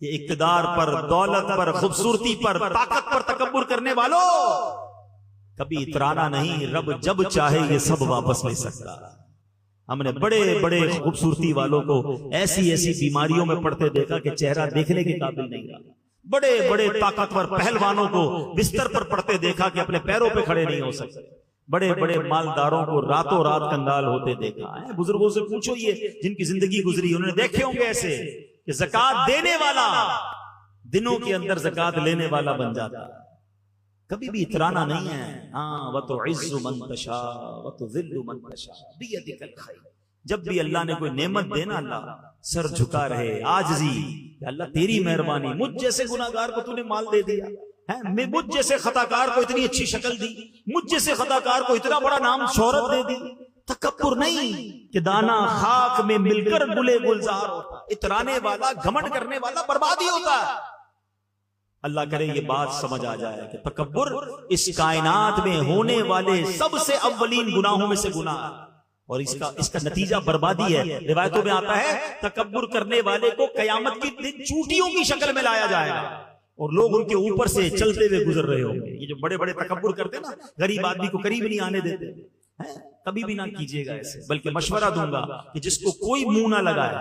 یہ اقتدار پر، دولت پر، خوبصورتی پر، طاقت پر تکبر کرنے والوں کبھی اترانا نہیں، رب جب چاہے یہ سب واپس لے سکتا۔ ہم نے بڑے بڑے خوبصورتی والوں کو ایسی ایسی بیماریوں میں پڑتے دیکھا کہ چہرہ دیکھنے کے قابل نہیں رہا۔ بڑے بڑے طاقتور پہلوانوں کو بستر پر پڑتے دیکھا کہ اپنے پیروں پہ کھڑے نہیں ہو سکتے۔ بڑے بڑے مالداروں کو راتوں رات کنگال ہوتے دیکھا ہے۔ بزرگوں سے پوچھو یہ جن کی زندگی گزری انہوں نے دیکھے ہوں گے ایسے کہ زکات دینے والا دنوں کے اندر زکات لینے والا بن جاتا۔ کبھی بھی اترانا نہیں ہے۔ ہاں وَتُعِزُّ مَن تَشَاءُ وَتُذِلُّ مَن تَشَاءُ بِيَدِكَ الْخَيْرُ۔ جب بھی اللہ نے کوئی نعمت دینا اللہ سر جھکا رہے، عاجزی کہ اللہ تیری مہربانی، مجھ جیسے گناہگار کو تو نے مال دے دیا ہے، مجھ جیسے خطاکار کو اتنی اچھی شکل دی، مجھ جیسے خطاکار کو اتنا بڑا نام شہرت دے دی۔ تکبر نہیں کہ دانا خاک میں مل کر گلے گلزار ہوتا، اترانے والا، گھمنڈ کرنے والا بربادی ہوتا ہے۔ اللہ کرے یہ بات سمجھ آ جائے کہ تکبر اس کائنات میں ہونے والے سب سے اولین گناہوں میں سے گناہ ہے، اور اس کا نتیجہ بربادی ہے۔ روایتوں میں آتا ہے تکبر کرنے والے کو قیامت کی دن چوٹیوں کی شکل میں لایا جائے گا اور لوگ ان کے اوپر سے چلتے ہوئے گزر رہے ہوں گے۔ یہ جو بڑے بڑے تکبر کرتے نا، غریب آدمی کو قریب نہیں آنے دیتے، کبھی بھی نہ کیجیے گا ایسے، بلکہ مشورہ دوں گا کہ جس کو کوئی منہ نہ لگائے،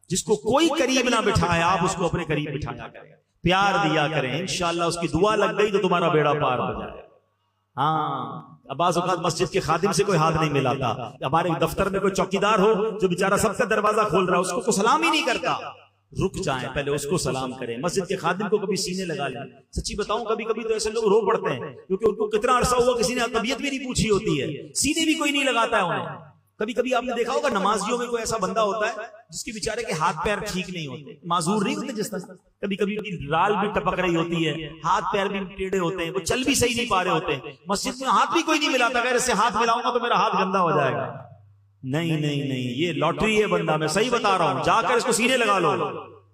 جس کو کوئی قریب نہ بٹھائے، آپ اس کو اپنے قریب بٹھایا کریں، پیار دیا کریں، انشاءاللہ اس کی دعا لگ گئی تو تمہارا بیڑا پار ہو جائے۔ ہاں، بعض اوقات مسجد کے خادم سے کوئی ہاتھ نہیں ملاتا، ہمارے دفتر میں کوئی چوکیدار ہو جو بیچارہ سب کا دروازہ کھول رہا ہے، اس کو سلام ہی نہیں کرتا، رک جائیں، پہلے اس کو سلام کریں۔ مسجد کے خادم کو کبھی سینے لگا لیں۔ سچی بتاؤں کبھی کبھی تو ایسے لوگ رو پڑتے ہیں کیونکہ ان کو کتنا عرصہ ہوا کسی نے طبیعت بھی نہیں پوچھی ہوتی ہے، سینے بھی کوئی نہیں لگاتا ہے انہیں۔ کبھی کبھی آپ نے دیکھا ہوگا نمازیوں میں کوئی ایسا بندہ ہوتا ہے جس کے بیچارے کے ہاتھ پیر ٹھیک نہیں ہوتے، معذور نہیں ہوتے، جس طرح کبھی کبھی رال بھی ٹپک رہی ہوتی ہے، ہاتھ پیر بھی ٹیڑھے ہوتے ہیں، وہ چل بھی صحیح نہیں پا رہے ہوتے ہیں، مسجد میں ہاتھ بھی کوئی نہیں ملاتا، اگر اس سے ہاتھ ملاؤں گا تو میرا ہاتھ گندا ہو جائے گا۔ نہیں نہیں نہیں، یہ لاٹری ہے بندہ، میں صحیح بتا رہا ہوں، جا کر اس کو سینے لگا لو،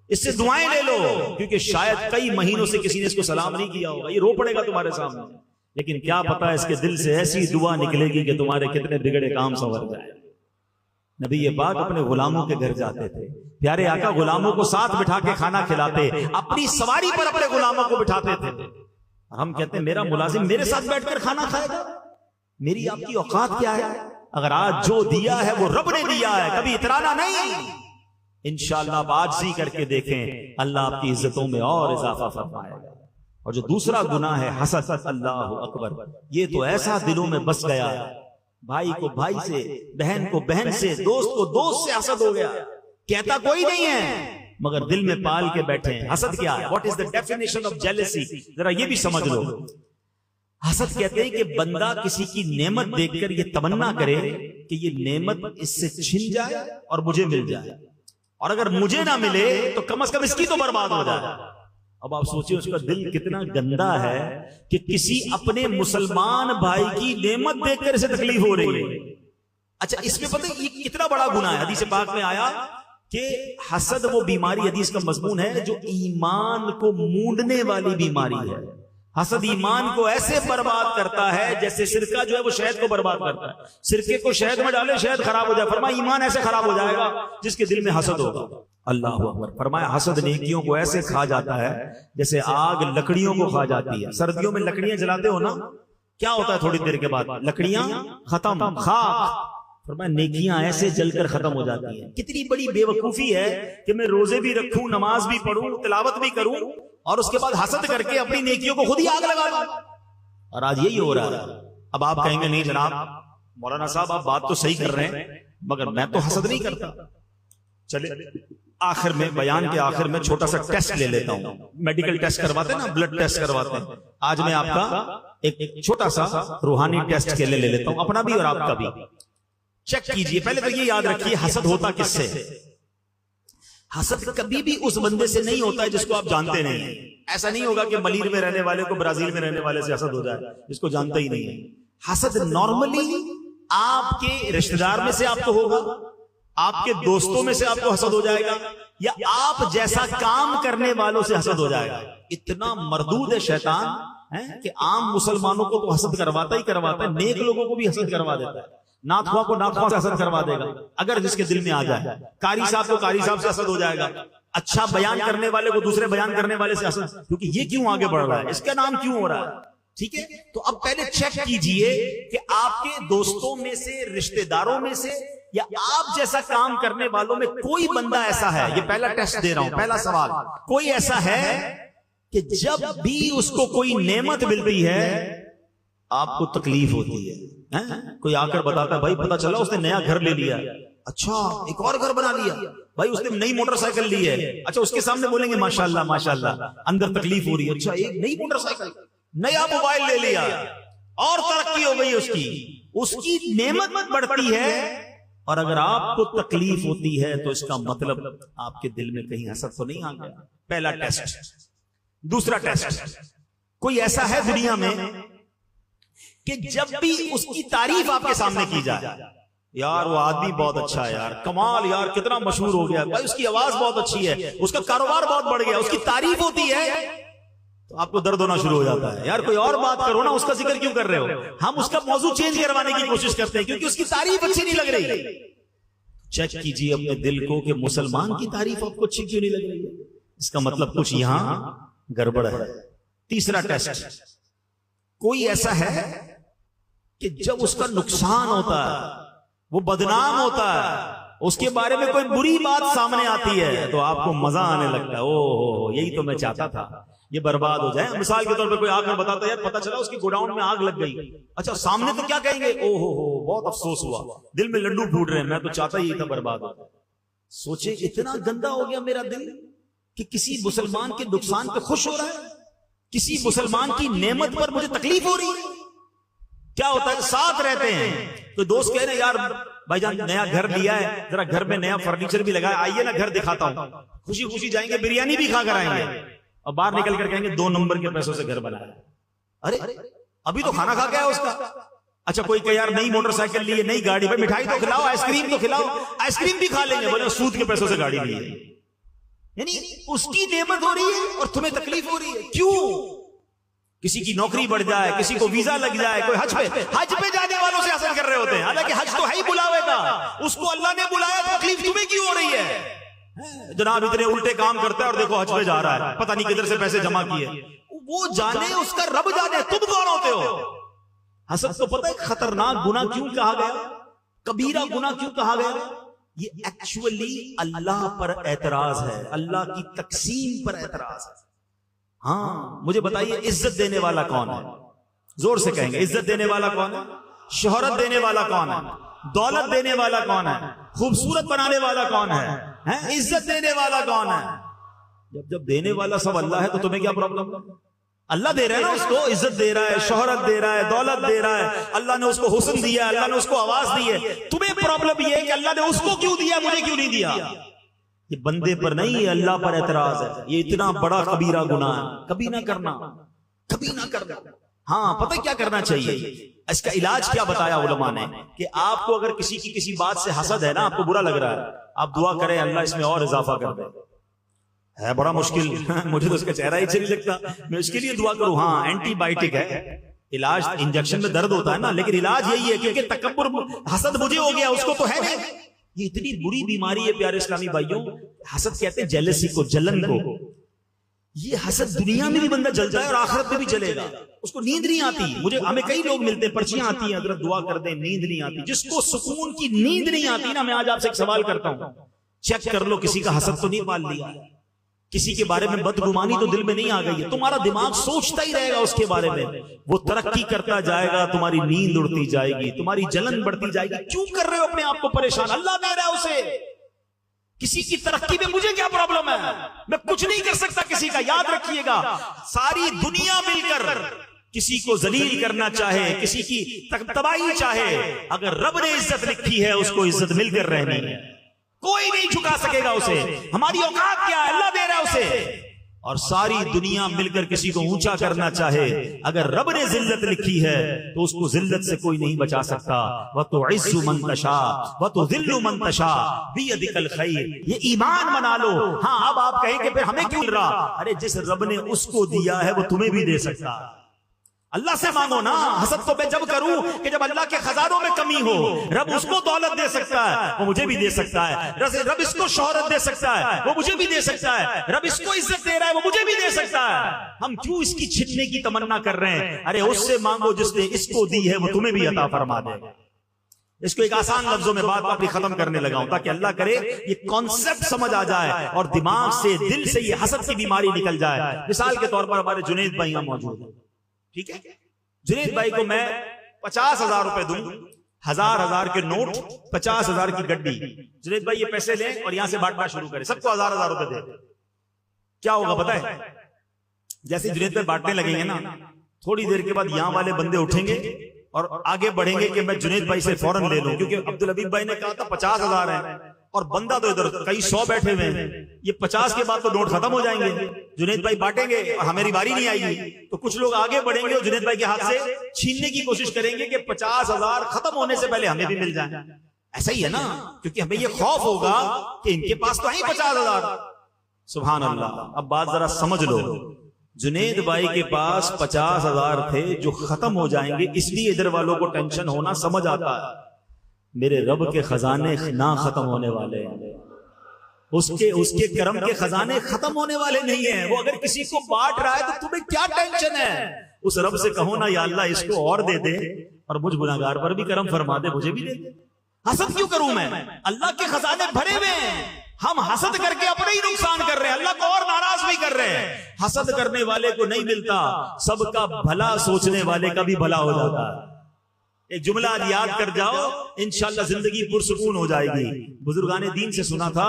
اس سے دعائیں لے لو، کیونکہ شاید کئی مہینوں سے کسی نے اس کو سلام نہیں کیا ہوگا، یہ رو پڑے گا تمہارے سامنے، لیکن کیا پتا اس کے دل سے ایسی دعا نکلے گی کہ تمہارے کتنے بگڑے کام سنور جائے۔ نبی پاک اپنے غلاموں کے گھر جاتے تھے، پیارے آقا غلاموں کو ساتھ بٹھا کے کھانا کھلاتے، اپنی سواری پر اپنے غلاموں کو بٹھاتے تھے۔ ہم کہتے ہیں میرا ملازم میرے ساتھ بیٹھ کر کھانا کھائے گا، میری آپ کی اوقات کیا ہے؟ اگر آج جو دیا ہے وہ رب نے دیا ہے، کبھی اترانا نہیں. انشاءاللہ آپ عاجزی کر کے دیکھیں، اللہ آپ کی عزتوں میں اور اضافہ فرمائے گا. اور جو دوسرا گناہ ہے حسد، اللہ اکبر، یہ تو ایسا دلوں میں بس گیا، بھائی کو بھائی سے، بہن کو بہن سے، دوست کو دوست سے حسد ہو گیا. کہتا کوئی نہیں ہے مگر دل میں پال کے بیٹھے ہیں. حسد کیا ہے؟ What is the definition of jealousy? ذرا یہ بھی سمجھ لو. حسد کہتے ہیں کہ بندہ کسی کی نعمت دیکھ کر یہ تمنا کرے کہ یہ نعمت اس سے چھن جائے اور مجھے مل جائے، اور اگر مجھے نہ ملے تو کم از کم اس کی تو برباد ہو جائے. اب آپ سوچیں اس کا دل کتنا گندا ہے کہ کسی اپنے مسلمان بھائی کی نعمت دیکھ کر اسے تکلیف ہو رہی ہے. اچھا اس میں پتہ یہ کتنا بڑا گناہ ہے. حدیث پاک میں آیا کہ حسد وہ بیماری، حدیث کا مضمون ہے، جو ایمان کو مونڈنے والی بیماری ہے. حسد ایمان کو ایسے برباد کرتا ہے جیسے سرکہ جو ہے وہ شہد کو برباد کرتا ہے. سرکے کو شہد میں ڈالے شہد خراب ہو جائے. فرمایا ایمان ایسے خراب ہو جائے گا جس کے دل میں حسد ہوگا. اللہ اکبر. فرمایا حسد نیکیوں کو ایسے کھا جاتا ہے جیسے آگ لکڑیوں کو کھا جاتی ہے. سردیوں میں لکڑیاں جلاتے ہو نا، کیا ہوتا ہے تھوڑی دیر کے بعد؟ لکڑیاں ختم، خاک. فرمایا نیکیاں ایسے جل کر ختم ہو جاتی ہیں. کتنی بڑی بے وقوفی ہے کہ میں روزے بھی رکھوں، نماز بھی پڑھوں، تلاوت بھی کروں، اور اس کے بعد حسد کر کے اپنی نیکیوں کو خود ہی آگ لگا دوں. اور آج یہی ہو رہا ہے. اب آپ کہیں گے نہیں جناب مولانا صاحب آپ بات تو صحیح کر رہے ہیں مگر میں تو حسد نہیں کرتا. چلے آخر میں، بیان کے آخر میں چھوٹا سا ٹیسٹ لے لیتا ہوں. میڈیکل ٹیسٹ کرواتے ہیں نا، بلڈ ٹیسٹ کرواتے ہیں. آج میں آپ کا ایک چھوٹا سا روحانی ٹیسٹ کے لے لیتا ہوں، اپنا بھی اور آپ کا بھی. چیک کیجئے. پہلے تو یہ یاد رکھیے حسد ہوتا کس سے؟ حسد کبھی بھی اس بندے سے نہیں ہوتا ہے جس کو آپ جانتے نہیں ہیں. ایسا نہیں ہوگا کہ ملیر میں رہنے والے کو برازیل میں رہنے والے سے حسد ہو جائے جس کو جانتا ہی نہیں ہے. حسد نارملی آپ کے رشتہ دار میں سے آپ کو ہوگا، آپ کے دوستوں میں سے آپ کو حسد ہو جائے گا، یا آپ جیسا کام کرنے والوں سے حسد ہو جائے گا. اتنا مردود ہے شیطان کہ عام مسلمانوں کو تو حسد کرواتا ہی کرواتا ہے، نیک لوگوں کو بھی حسد کروا دیتا ہے. نعت خواہ کو نعت خواہ سے حسد کروا دے گا اگر جس کے دل میں آ جائے. قاری صاحب کو قاری صاحب سے حسد ہو جائے گا. اچھا بیان کرنے والے کو دوسرے بیان کرنے والے سے حسد، کیونکہ یہ کیوں آگے بڑھ رہا ہے، اس کا نام کیوں ہو رہا ہے. ٹھیک ہے، تو اب پہلے چیک کیجئے کہ آپ کے دوستوں میں سے، رشتہ داروں میں سے، یا آپ جیسا کام کرنے والوں میں کوئی بندہ ایسا ہے. یہ پہلا ٹیسٹ دے رہا ہوں، پہلا سوال. کوئی ایسا ہے کہ جب بھی اس کو کوئی نعمت ملتی ہے آپ کو تکلیف ہوتی ہے؟ کوئی آ کر بتاتا ہے بھائی پتا چلا اس نے نیا گھر لے لیا، اچھا ایک اور گھر بنا لیا، بھائی اس نے نئی موٹر سائیکل لی ہے، اچھا اس کے سامنے بولیں گے ماشاءاللہ ماشاءاللہ، اندر تکلیف ہو رہی ہے، اچھا ایک نئی موٹر سائیکل، نیا موبائل لے لیا، اور ترقی ہو گئی اس کی نعمت بڑھتی ہے. اور اگر آپ کو تکلیف ہوتی ہے تو اس کا مطلب آپ کے دل میں کہیں حسد تو نہیں آ گیا. پہلا ٹیسٹ. دوسرا ٹیسٹ. کوئی ایسا ہے دنیا میں کہ جب بھی اس کی تعریف آپ کے سامنے کی جائے، یار وہ آدمی بہت اچھا ہے، یار کمال، یار کتنا مشہور ہو گیا، بھائی اس کی آواز بہت اچھی ہے، اس کا کاروبار بہت بڑھ گیا، اس کی تعریف ہوتی ہے تو آپ کو درد ہونا شروع ہو جاتا ہے. یار کوئی اور بات کرو نا، اس کا ذکر کیوں کر رہے ہو؟ ہم اس کا موضوع چینج کروانے کی کوشش کرتے ہیں کیونکہ اس کی تعریف اچھی نہیں لگ رہی. چیک کیجئے اپنے دل کو کہ مسلمان کی تعریف آپ کو اچھی کیوں نہیں لگ رہی ہے. اس کا مطلب کچھ یہاں گڑبڑ ہے. تیسرا ٹیسٹ. کوئی ایسا ہے کہ جب اس کا نقصان ہوتا ہے، وہ بدنام ہوتا ہے، اس کے بارے میں کوئی بری بات سامنے آتی ہے تو آپ کو مزہ آنے لگتا ہے، اوہ یہی تو میں چاہتا تھا، یہ برباد ہو جائے. مثال کے طور پہ کوئی آ کر بتاتا ہے یار پتہ چلا اس کی گوڈاؤن میں آگ لگ گئی، اچھا سامنے تو کیا کہیں گے، اوہ ہو بہت افسوس ہوا، دل میں لڈو پھوٹ رہے ہیں، میں تو چاہتا یہی تھا برباد ہو. سوچے اتنا گندا ہو گیا میرا دل کہ کسی مسلمان کے نقصان پہ خوش ہو رہا ہے، کسی مسلمان کی نعمت پر مجھے تکلیف ہو رہی ہے. کیا ہوتا ہے ساتھ رہتے ہیں تو دوست کہہ رہے ہیں یار بھائی جان نیا گھر لیا ہے، ذرا گھر میں نیا فرنیچر بھی لگایا، آئیے نا گھر دکھاتا ہوں. خوشی خوشی جائیں گے، بریانی بھی کھا کر آئیں گے، اور باہر نکل کر کہیں گے 2 نمبر کے پیسوں سے گھر بنایا. ارے ابھی تو کھانا کھا کے آیا اس کا. اچھا کوئی کہ یار نئی موٹر سائیکل لی ہے، نئی گاڑی، بھائی مٹھائی تو کھلاؤ، آئس کریم تو کھلاؤ، آئس کریم بھی کھا لیں گے، بولے سود کے پیسوں سے گاڑی لی ہے. یعنی اس کی نعمت ہو رہی ہے اور تمہیں تکلیف ہو رہی ہے. کیوں؟ کسی کی نوکری بڑھ جائے، کسی کو ویزا لگ جائے، کوئی حج پہ جانے والوں سے حسد کر رہے ہوتے ہیں، حالانکہ حج تو ہے ہی بلاوے کا، اس کو اللہ نے بلایا، تکلیف تمہیں کیوں ہو رہی ہے؟ جناب اتنے الٹے کام کرتا ہے اور دیکھو حج پہ جا رہا ہے، پتہ نہیں کدھر سے پیسے جمع کیے. وہ جانے، اس کا رب جانے، تم کون ہوتے ہو؟ حسد کو پتہ ہے خطرناک گناہ کیوں کہا گیا؟ کبیرہ گناہ کیوں کہا گیا؟ یہ ایکچولی اللہ پر اعتراض ہے، اللہ کی تقسیم پر اعتراض ہے۔ ہاں مجھے بتائیے عزت دینے والا کون ہے؟ زور سے کہیں گے، عزت دینے والا کون ہے؟ شہرت دینے والا کون ہے؟ دولت دینے والا کون ہے؟ خوبصورت بنانے والا کون ہے؟ عزت دینے والا کون ہے؟ جب دینے والا سب اللہ ہے تو تمہیں کیا پرابلم؟ اللہ دے رہا ہے نا اس کو، عزت دے رہا ہے، شہرت دے رہا ہے، دولت دے رہا ہے، اللہ نے اس کو حسن دیا ہے، اللہ نے اس کو آواز دی ہے۔ تمہیں پرابلم یہ ہے کہ اللہ نے اس کو کیوں دیا، مجھے کیوں نہیں دیا؟ یہ بندے پر نہیں، یہ اللہ پر اعتراض ہے۔ یہ اتنا بڑا کبیرہ گناہ ہے، کبھی نہ کرنا، کبھی نہ کرنا۔ ہاں پتہ کیا کرنا چاہیے؟ اس کا علاج کیا بتایا علماء نے کہ آپ کو اگر کسی کی کسی بات سے حسد ہے نا، آپ کو برا لگ رہا ہے، آپ دعا کریں اللہ اس میں اور اضافہ کر دے۔ ہے بڑا مشکل، مجھے تو اس کا چہرہ ہی اچھا نہیں لگتا، میں اس کے لیے دعا کروں۔ ہاں اینٹی بائیوٹک ہے، علاج انجیکشن میں درد ہوتا ہے نا، لیکن علاج یہی ہے کیونکہ تکبر حسد مجھے ہو گیا، اس کو تو ہے نہیں۔ یہ اتنی بری بیماری ہے پیارے اسلامی بھائیوں، حسد کہتے ہیں جیلسی کو، جلن کو۔ یہ حسد دنیا میں بھی بندہ جلتا ہے اور آخرت میں بھی جلے گا، اس کو نیند نہیں آتی۔ ہمیں کئی لوگ ملتے ہیں، پرچیاں آتی ہیں حضرت دعا کر دیں، نیند نہیں آتی۔ جس کو سکون کی نیند نہیں آتی نا، میں آج آپ سے ایک سوال کرتا ہوں، چیک کر لو کسی کا حسد تو نہیں پال لیا، کسی کے بارے میں بدگمانی تو دل میں نہیں آ گئی ہے۔ تمہارا دماغ سوچتا ہی رہے گا اس کے بارے میں، وہ ترقی کرتا جائے گا، تمہاری نیند اڑتی جائے گی، تمہاری جلن بڑھتی جائے گی۔ کیوں کر رہے ہو اپنے آپ کو پریشان؟ اللہ دے رہا ہے اسے، کسی کی ترقی میں مجھے کیا پرابلم ہے؟ میں کچھ نہیں کر سکتا کسی کا۔ یاد رکھیے گا، ساری دنیا مل کر کسی کو ذلیل کرنا چاہے، کسی کی تباہی چاہے، اگر رب نے عزت لکھی ہے اس کو عزت مل کر رہنی ہے، کوئی نہیں جھکا سکے گا اسے۔ ہماری اوقات کیا ہے؟ اللہ دے رہا ہے اسے۔ اور ساری دنیا مل کر کسی کو اونچا کرنا چاہے، اگر رب نے ذلت لکھی ہے تو اس کو ذلت سے کوئی نہیں بچا سکتا۔ وَتُعِزُّ مَن تَشَاءُ وَتُذِلُّ مَن تَشَاءُ بِيَدِكَ الْخَيْرُ۔ یہ ایمان بنا لو۔ ہاں اب آپ کہیں کہ پھر ہمیں کیوں مل رہا؟ ارے جس رب نے اس کو دیا ہے وہ تمہیں بھی دے سکتا ہے۔ اللہ سے مانگو نا۔ حسد تو میں جب کروں کہ جب اللہ کے خزانوں میں کمی ہو، رب اس کو دولت دے سکتا ہے، وہ مجھے بھی دے سکتا ہے۔ رب اس کو شہرت دے سکتا ہے، وہ مجھے بھی دے سکتا ہے۔ رب اس کو عزت دے رہا ہے، وہ مجھے بھی دے سکتا ہے۔ ہم کیوں اس کی چھننے کی تمنا کر رہے ہیں؟ ارے اس سے مانگو جس نے اس کو دی ہے، وہ تمہیں بھی عطا فرما دے گا۔ اس کو ایک آسان لفظوں میں بات اپنی ختم کرنے لگا ہوں تاکہ اللہ کرے یہ کانسیپٹ سمجھ آ جائے اور دماغ سے، دل سے یہ حسد کی بیماری نکل جائے۔ مثال کے طور پر ہمارے جنید بھائی یہاں موجود ہیں، ٹھیک ہے؟ جنید بھائی کو میں 50,000 روپے دوں، 1,000 کے نوٹ، 50,000 کی گڈی۔ جنید بھائی یہ پیسے لیں اور یہاں سے بانٹنا شروع کریں، سب کو 1,000 روپے دیں۔ کیا ہوگا پتہ ہے؟ جیسے جنید بھائی بانٹنے لگیں گے نا، تھوڑی دیر کے بعد یہاں والے بندے اٹھیں گے اور آگے بڑھیں گے کہ میں جنید بھائی سے فوراً لے لوں، کیونکہ عبدالحبیب بھائی نے کہا تھا 50,000 ہیں اور بندہ تو ادھر کئی 100 بیٹھے ہوئے ہیں، یہ 50 کے بعد تو نوٹ ختم ہو جائیں گے۔ جنید بھائی بانٹیں گے اور ہماری باری نہیں آئے گی، تو کچھ لوگ آگے بڑھیں گے اور جنید بھائی کے ہاتھ سے چھیننے کی کوشش کریں گے کہ 50,000 ختم ہونے سے پہلے ہمیں بھی مل جائیں۔ ایسا ہی ہے نا، کیونکہ ہمیں یہ خوف ہوگا کہ ان کے پاس تو ہیں 50,000۔ سبحان اللہ۔ اب بات ذرا سمجھ لو، جنید بھائی کے پاس 50,000 تھے جو ختم ہو جائیں گے، اس لیے ادھر والوں کو ٹینشن ہونا سمجھ آتا ہے۔ میرے رب کے خزانے نہ ختم ہونے والے ہیں، اس کے کرم کے خزانے ختم ہونے والے نہیں ہیں۔ وہ اگر کسی کو بانٹ رہا ہے تو تمہیں کیا ٹینشن ہے؟ اس رب سے کہو نا یا اللہ اس کو اور دے دے اور مجھ گناہگار پر بھی کرم فرما دے، مجھے بھی دے دے۔ حسد کیوں کروں میں؟ اللہ کے خزانے بھرے ہوئے ہیں، ہم حسد کر کے اپنے ہی نقصان کر رہے ہیں، اللہ کو اور ناراض بھی کر رہے ہیں۔ حسد کرنے والے کو نہیں ملتا، سب کا بھلا سوچنے والے کا بھی بھلا ہو جاتا ہے۔ ایک جملہ آج یاد کر جاؤ، انشاءاللہ زندگی پرسکون ہو جائے گی۔ بزرگان دین سے سنا تھا،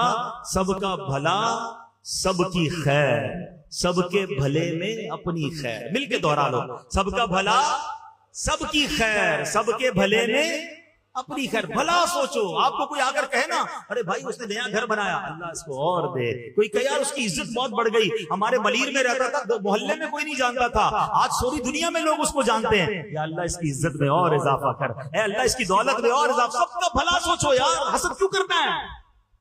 سب کا بھلا سب کی خیر، سب کے بھلے میں اپنی خیر۔ مل کے دوہرا لو، سب کا بھلا سب کی خیر، سب کے بھلے میں اپنی خیر۔ بھلا سوچو۔ آپ کو کوئی آ کر کہے نا ارے بھائی اس نے نیا گھر بنایا، اللہ اس کو اور دے۔ کوئی کہے یار اس کی عزت بہت بڑھ گئی، ہمارے ملیر میں رہتا تھا، محلے میں کوئی نہیں جانتا تھا، آج سوری دنیا میں لوگ اس کو جانتے ہیں، یا اللہ اس کی عزت میں اور اضافہ کر، اے اللہ اس کی دولت میں اور اضافہ۔ سب کا بھلا سوچو یار، حسد کیوں کرنا ہے؟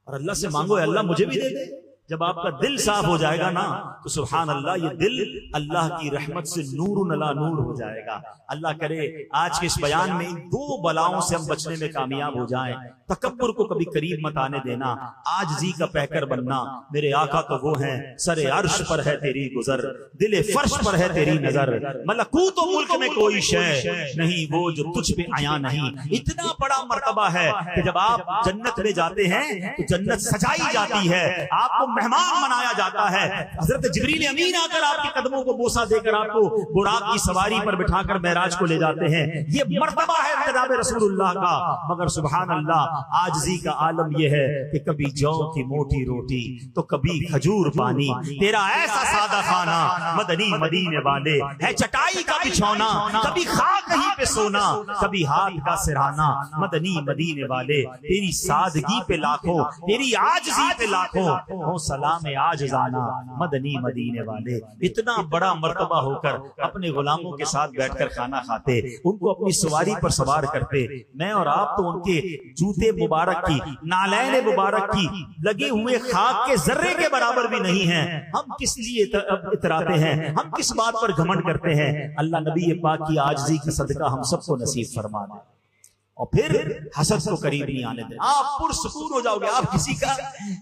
اور اللہ سے مانگو اے اللہ مجھے بھی دے دے، جب آپ کا دل صاف ہو جائے گا نا تو سبحان اللہ یہ دل اللہ کی رحمت سے نور علی نور ہو جائے گا. اللہ کرے آج کے اس بیان میں ان دو بلاؤں سے ہم بچنے میں کامیاب ہو جائیں. تکبر کو کبھی قریب مت آنے دینا, عاجزی کا پیکر بننا. میرے آقا تو وہ ہیں سر عرش پر ہے تیری گزر, دل فرش پر ہے تیری نظر, ملکوت و ملک میں کوئی شے نہیں وہ جو تجھ پہ عیاں نہیں. اتنا بڑا مرتبہ ہے کہ جب آپ جنت میں جاتے ہیں تو جنت سجائی جاتی ہے, آپ کو مہمان بنایا جاتا ہے. حضرت جبریل امین آ کر آپ کے قدموں کو بوسہ دے کر آپ کو براق کی سواری پر بٹھا کر معراج کو لے جاتے ہیں. یہ مرتبہ ہے جناب رسول اللہ کا. مگر سبحان اللہ عاجزی کا عالم یہ ہے کہ کبھی جو کی موٹی روٹی تو کبھی کھجور پانی. تیرا ایسا سادہ کھانا مدنی مدینے والے ہے چٹائی کا بچھونا, کبھی خاک کہیں پہ سونا کبھی ہاتھ کا سرانا. مدنی مدینے والے تیری سادگی پہ لاکھوں, تیری عاجزی پہ لاکھوں ہو سلام عاجزانہ. مدنی مدینے والے اتنا بڑا مرتبہ ہو کر اپنے غلاموں کے ساتھ بیٹھ کر کھانا کھاتے, ان کو اپنی سواری پر سوار کرتے. میں اور آپ تو ان کے جوتے مبارک کی, نالین مبارک کی لگے ہوئے خاک کے ذرے کے برابر بھی نہیں ہیں. ہم کس لیے اتراتے ہیں, ہم کس بات پر گھمنڈ کرتے ہیں؟ اللہ نبی پاک کی عاجزی کا صدقہ ہم سب کو نصیب فرما دے. اور پھر حسد کو قریب نہیں آنے دیں. آپ پرسکون ہو جاؤ گے. آپ کسی کا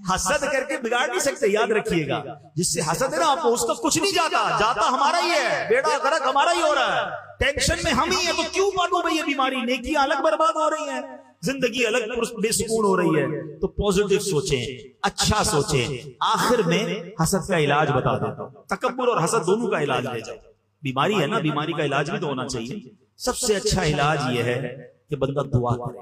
حسد کر کے بگاڑ نہیں سکتے. یاد رکھیے گا جس سے حسد ہے نا آپ کو, اس کا کچھ نہیں جاتا, جاتا ہمارا ہی ہے. بیڑا غرق ہمارا ہی ہو رہا ہے. ٹینشن میں ہم ہی ہیں, تو کیوں بانٹوں بھائی یہ بیماری؟ نیکی الگ برباد ہو رہی ہیں, زندگی الگ بے سکون ہو رہی ہے. تو پوزیٹو سوچیں, اچھا سوچیں. آخر میں حسد کا علاج بتا دیتا ہوں. تکبر اور حسد دونوں کا علاج لے جاؤ. بیماری ہے نا, بیماری کا علاج بھی تو ہونا چاہیے. سب سے اچھا علاج یہ ہے کہ بندہ دعا کرے.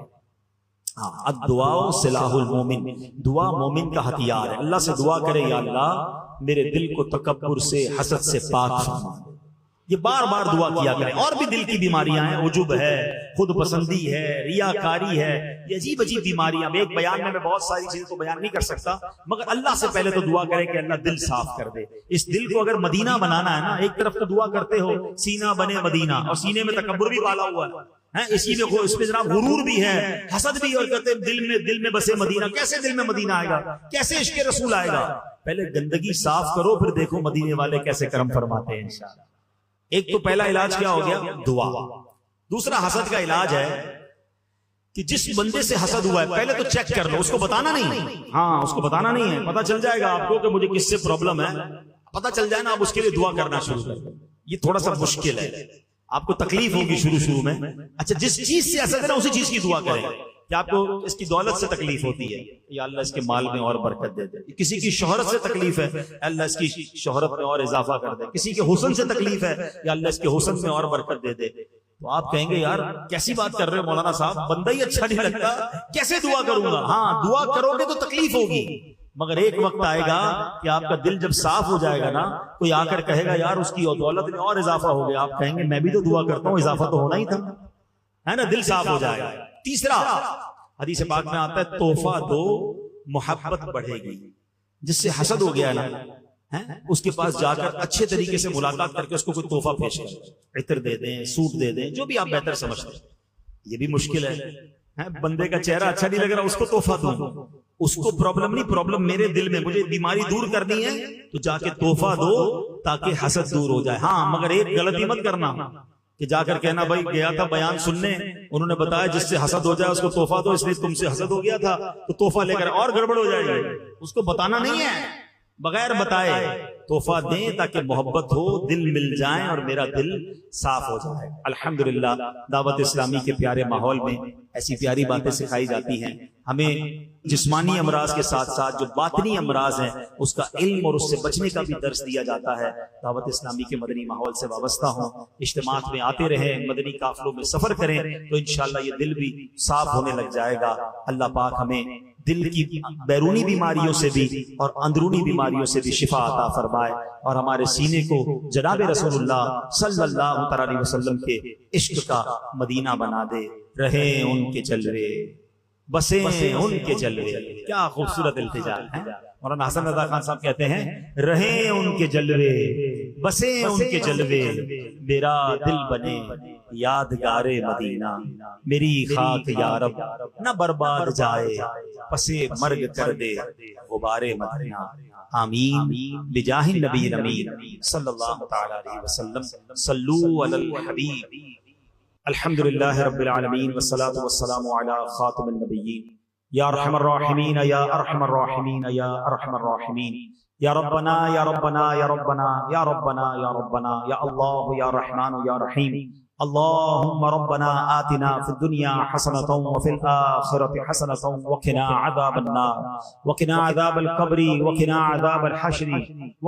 ہاں, الدعاء سلاح المومن, دعا مومن کا ہتھیار ہے. اللہ سے دعا کرے یا اللہ میرے دل کو تکبر سے حسد سے پاک فرما. یہ بار بار دعا کیا کریں. اور بھی دل کی بیماریاں ہیں, عجب ہے, خود پسندی ہے, ریاکاری ہے, یہ عجیب عجیب بیماریاں. ایک بیان میں بہت ساری چیزیں تو بیان نہیں کر سکتا, مگر اللہ سے پہلے تو دعا کریں کہ اللہ دل صاف کر دے. اس دل کو اگر مدینہ بنانا ہے نا, ایک طرف تو دعا کرتے ہو سینہ بنے مدینہ, اور سینے میں تکبر بھی پالا ہوا ہے, اسی میں اس میں جناب غرور بھی ہے, حسد بھی, اور کہتے ہیں دل میں بسے مدینہ. کیسے دل میں مدینہ آئے گا؟ کیسے عشق رسول آئے گا؟ پہلے گندگی صاف کرو, پھر دیکھو مدینے والے کیسے کرم فرماتے ہیں انشاءاللہ. ایک تو پہلا علاج کیا ہو گیا؟ دعا. دوسرا حسد کا علاج ہے کہ جس بندے سے حسد ہوا ہے پہلے تو چیک کر لو. اس کو بتانا نہیں, ہاں اس کو بتانا نہیں ہے. پتا چل جائے گا آپ کو کہ مجھے کس سے پرابلم ہے, پتا چل جائے نا, آپ اس کے لیے دعا کرنا شروع کر دیں. یہ تھوڑا سا مشکل ہے, آپ کو تکلیف ہوگی شروع میں. اچھا, جس چیز سے حسد ہے نا اسی چیز کی دعا کریں. کہ آپ کو اس کی دولت سے تکلیف ہوتی ہے, یا اللہ اس کے مال میں اور برکت دے دے. کسی کی شہرت سے تکلیف ہے, اللہ اس کی شہرت میں اور اضافہ کر دے. کسی کے حسن سے تکلیف ہے, یا اللہ اس کے حسن میں اور برکت دے دے. تو آپ کہیں گے یار کیسی بات کر رہے ہو مولانا صاحب, بندہ ہی اچھا نہیں لگتا, کیسے دعا کروں گا؟ ہاں دعا کرو گے تو تکلیف ہوگی, مگر ایک وقت آئے گا کہ آپ کا دل جب صاف ہو جائے گا نا, کوئی آ کر کہے گا یار اس کی دولت میں اور اضافہ ہو گیا. آپ کہیں گے میں بھی تو دعا کرتا ہوں, اضافہ تو ہونا ہی تھا, ہے نا, دل صاف ہو جائے گا. تیسرا حدیث پاک میں آتا ہے تحفہ دو محبت بڑھے گی. جس سے حسد ہو گیا نا, اس کے پاس جا کر اچھے طریقے سے ملاقات کر کے اس کو کوئی تحفہ پیش کریں, عطر دے دیں, سوٹ دے دیں, جو بھی آپ بہتر سمجھتے ہیں. یہ بھی مشکل ہے, بندے کا چہرہ اچھا نہیں لگ رہا, اس کو تحفہ دوں. اس کو پرابلم نہیں, پرابلم میرے دل میں, مجھے بیماری دور کرنی ہے تو جا کے تحفہ دو تاکہ حسد دور ہو جائے. ہاں مگر ایک غلطی مت کرنا کہ جا کر کہنا بھائی گیا تھا بیان سننے, انہوں نے بتایا جس سے حسد ہو جائے اس کو تحفہ دو, اس لیے تم سے حسد ہو گیا تھا تو تحفہ لے کر اور گڑبڑ ہو جائے گی. اس کو بتانا نہیں ہے, بغیر بتائے تحفہ دیں تاکہ محبت ہو, دل مل جائیں اور میرا دل صاف ہو جائے. الحمدللہ دعوت اسلامی کے پیارے ماحول میں ایسی پیاری باتیں سکھائی جاتی ہیں. ہمیں جسمانی امراض کے ساتھ ساتھ جو باطنی امراض ہیں اس کا علم اور اس سے بچنے کا بھی درس دیا جاتا ہے. دعوت اسلامی کے مدنی ماحول سے وابستہ ہوں, اجتماعات میں آتے رہیں, مدنی قافلوں میں سفر کریں تو انشاءاللہ یہ دل بھی صاف ہونے لگ جائے گا. اللہ پاک ہمیں دل کی بیرونی بیماریوں سے بھی اور اندرونی بیماریوں سے بھی شفا عطا فرمائے, اور ہمارے سینے کو جناب رسول اللہ صلی اللہ علیہ وسلم کے عشق کا مدینہ بنا دے. رہیں ان کے جلوے, بسیں ان کے جلوے. کیا خوبصورت التجا ہے. مولانا حسن رضا خان صاحب کہتے ہیں رہیں ان کے جلوے, بسیں ان کے جلوے, میرا دل بنے یادگار مدینہ, میری خاک یا رب نہ برباد جائے, پسے مرگ کر دے غبار مدینہ. آمین بجاہ النبی الامین صلی اللہ تعالی علیہ وسلم صلو علی الحبیب الحمدللہ رب العالمین والصلاة والسلام علی خاتم النبیین یا ارحم الراحمین یا ارحم الراحمین یا ارحم الراحمین یا ربنا یا ربنا یا ربنا یا ربنا یا ربنا یا اللہ یا رحمان یا رحیم اللهم ربنا آتنا في الدنيا حسنة وفي الآخرة حسنة وقنا عذاب النار وقنا عذاب القبر وقنا عذاب الحشر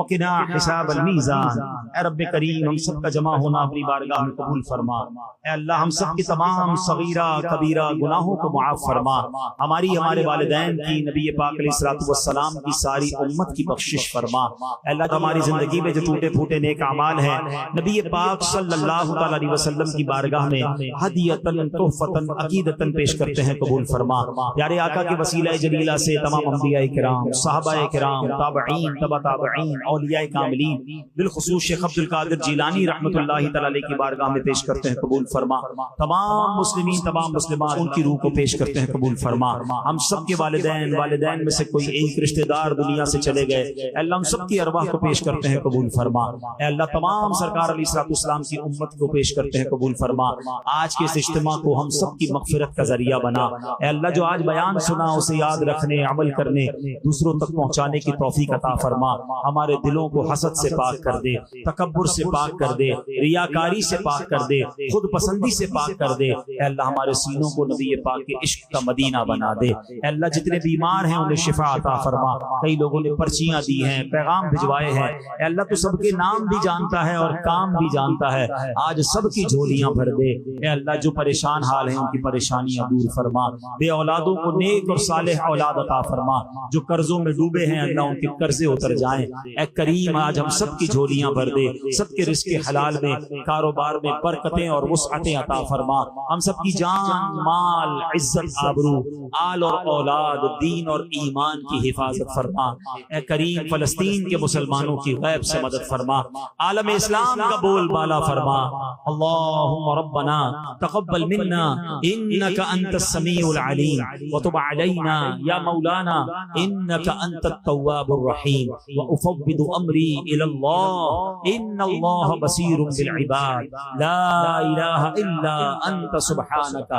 وقنا حساب الميزان۔ اے رب کریم ہم سب کا جمع ہونا اپنی بارگاہ میں قبول فرما۔ اے اللہ ہم سب کی تمام صغیرہ کبیرہ گناہوں کو معاف فرما۔ ہمارے والدین کی، نبی پاک علیہ الصلوۃ والسلام کی ساری امت کی بخشش فرما۔ اے اللہ ہماری زندگی میں جو ٹوٹے پھوٹے نیک اعمال ہیں نبی پاک صلی اللہ تعالی علیہ وسلم کی بارگاہ میں ہدیۃً تحفۃً عقیدۃً پیش کرتے ہیں، قبول فرما۔ پیارے آقا کے وسیلہ جلیلہ سے تمام انبیاء کرام، صحابہ کرام، تابعین، تبع تابعین، اولیاء کاملین، بالخصوص شیخ عبد القادر جیلانی رحمۃ اللہ تعالی علیہ کی بارگاہ میں پیش کرتے ہیں، قبول فرما۔ تمام مسلمین، تمام مسلمات ان کی روح کو پیش کرتے ہیں، قبول فرما۔ ہم سب کے والدین میں سے کوئی ایک رشتہ دار دنیا سے چلے گئے، اے اللہ ہم سب کی ارواح کو پیش کرتے ہیں، قبول فرما۔ اے اللہ تمام سرکار علیہ الصلوۃ والسلام کی امت کو پیش کرتے ہیں، قبول فرما۔ آج کے اس اجتماع کو ہم سب کی مغفرت کا ذریعہ بنا۔ اے اللہ جو آج بیان سنا اسے یاد رکھنے، عمل کرنے، دوسروں تک پہنچانے کی توفیق عطا فرما۔ ہمارے دلوں کو حسد سے پاک کر دے، تکبر سے پاک کر دے، ریاکاری سے پاک کر دے، خود پسندی سے پاک کر دے۔ اے اللہ ہمارے سینوں کو نبی پاک کے عشق کا مدینہ بنا دے۔ اے اللہ جتنے بیمار ہیں انہیں شفا عطا فرما۔ کئی لوگوں نے پرچیاں دی ہیں، پیغام بھجوائے ہیں، اے اللہ تو سب کے نام بھی جانتا ہے اور کام بھی جانتا ہے، آج سب کی جھولیاں بھر دے۔ اے اللہ جو پریشان حال ہیں ان کی پریشانیاں دور فرما۔ بے اولادوں کو نیک اور صالح اولاد عطا فرما۔ جو قرضوں میں ڈوبے ہیں اللہ ان کے قرضے اتر جائیں۔ اے کریم آج ہم سب کی جھولیاں بھر دے، سب کے رزق حلال میں، کاروبار میں برکتیں اور وسعتیں عطا فرما۔ ہم سب کی جان، مال، عزت، آبرو، آل اور اولاد، دین اور ایمان کی حفاظت فرما۔ اے کریم فلسطین کے مسلمانوں کی غیب سے مدد فرما۔ عالم اسلام کا بول بالا فرما۔ اللہم ربنا تقبل منا انك انت السميع العليم وتب علينا يا مولانا انك انت التواب الرحيم وافوض امري الى الله ان الله بصير بالعباد لا اله الا انت سبحانك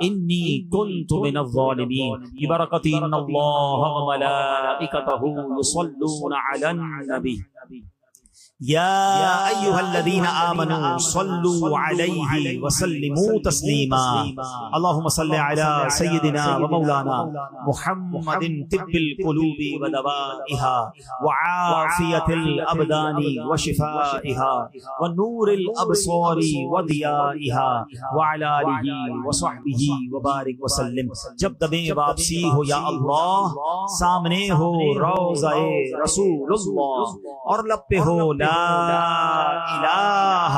اني كنت من الظالمين ببركة ان الله وملائكته يصلون على النبي یا ایھا الذین آمنوا صلوا علیہ وسلموا تسلیما۔ اللہم صل علی سیدنا ومولانا محمد طب القلوب ودوائها وعافیۃ الابدان وشفائها ونور الابصار وضیائها وعلی آلہ وصحبہ وبارک وسلم۔ جب دمیں واپسی ہو یا اللہ، سامنے ہو روضہ رسول اللہ اور لب پہ ہو لا الہ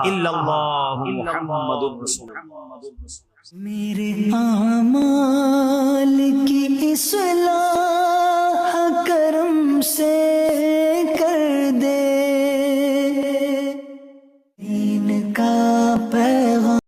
الا اللہ محمد رسول اللہ۔ میرے اعمال کی اصلاح کرم سے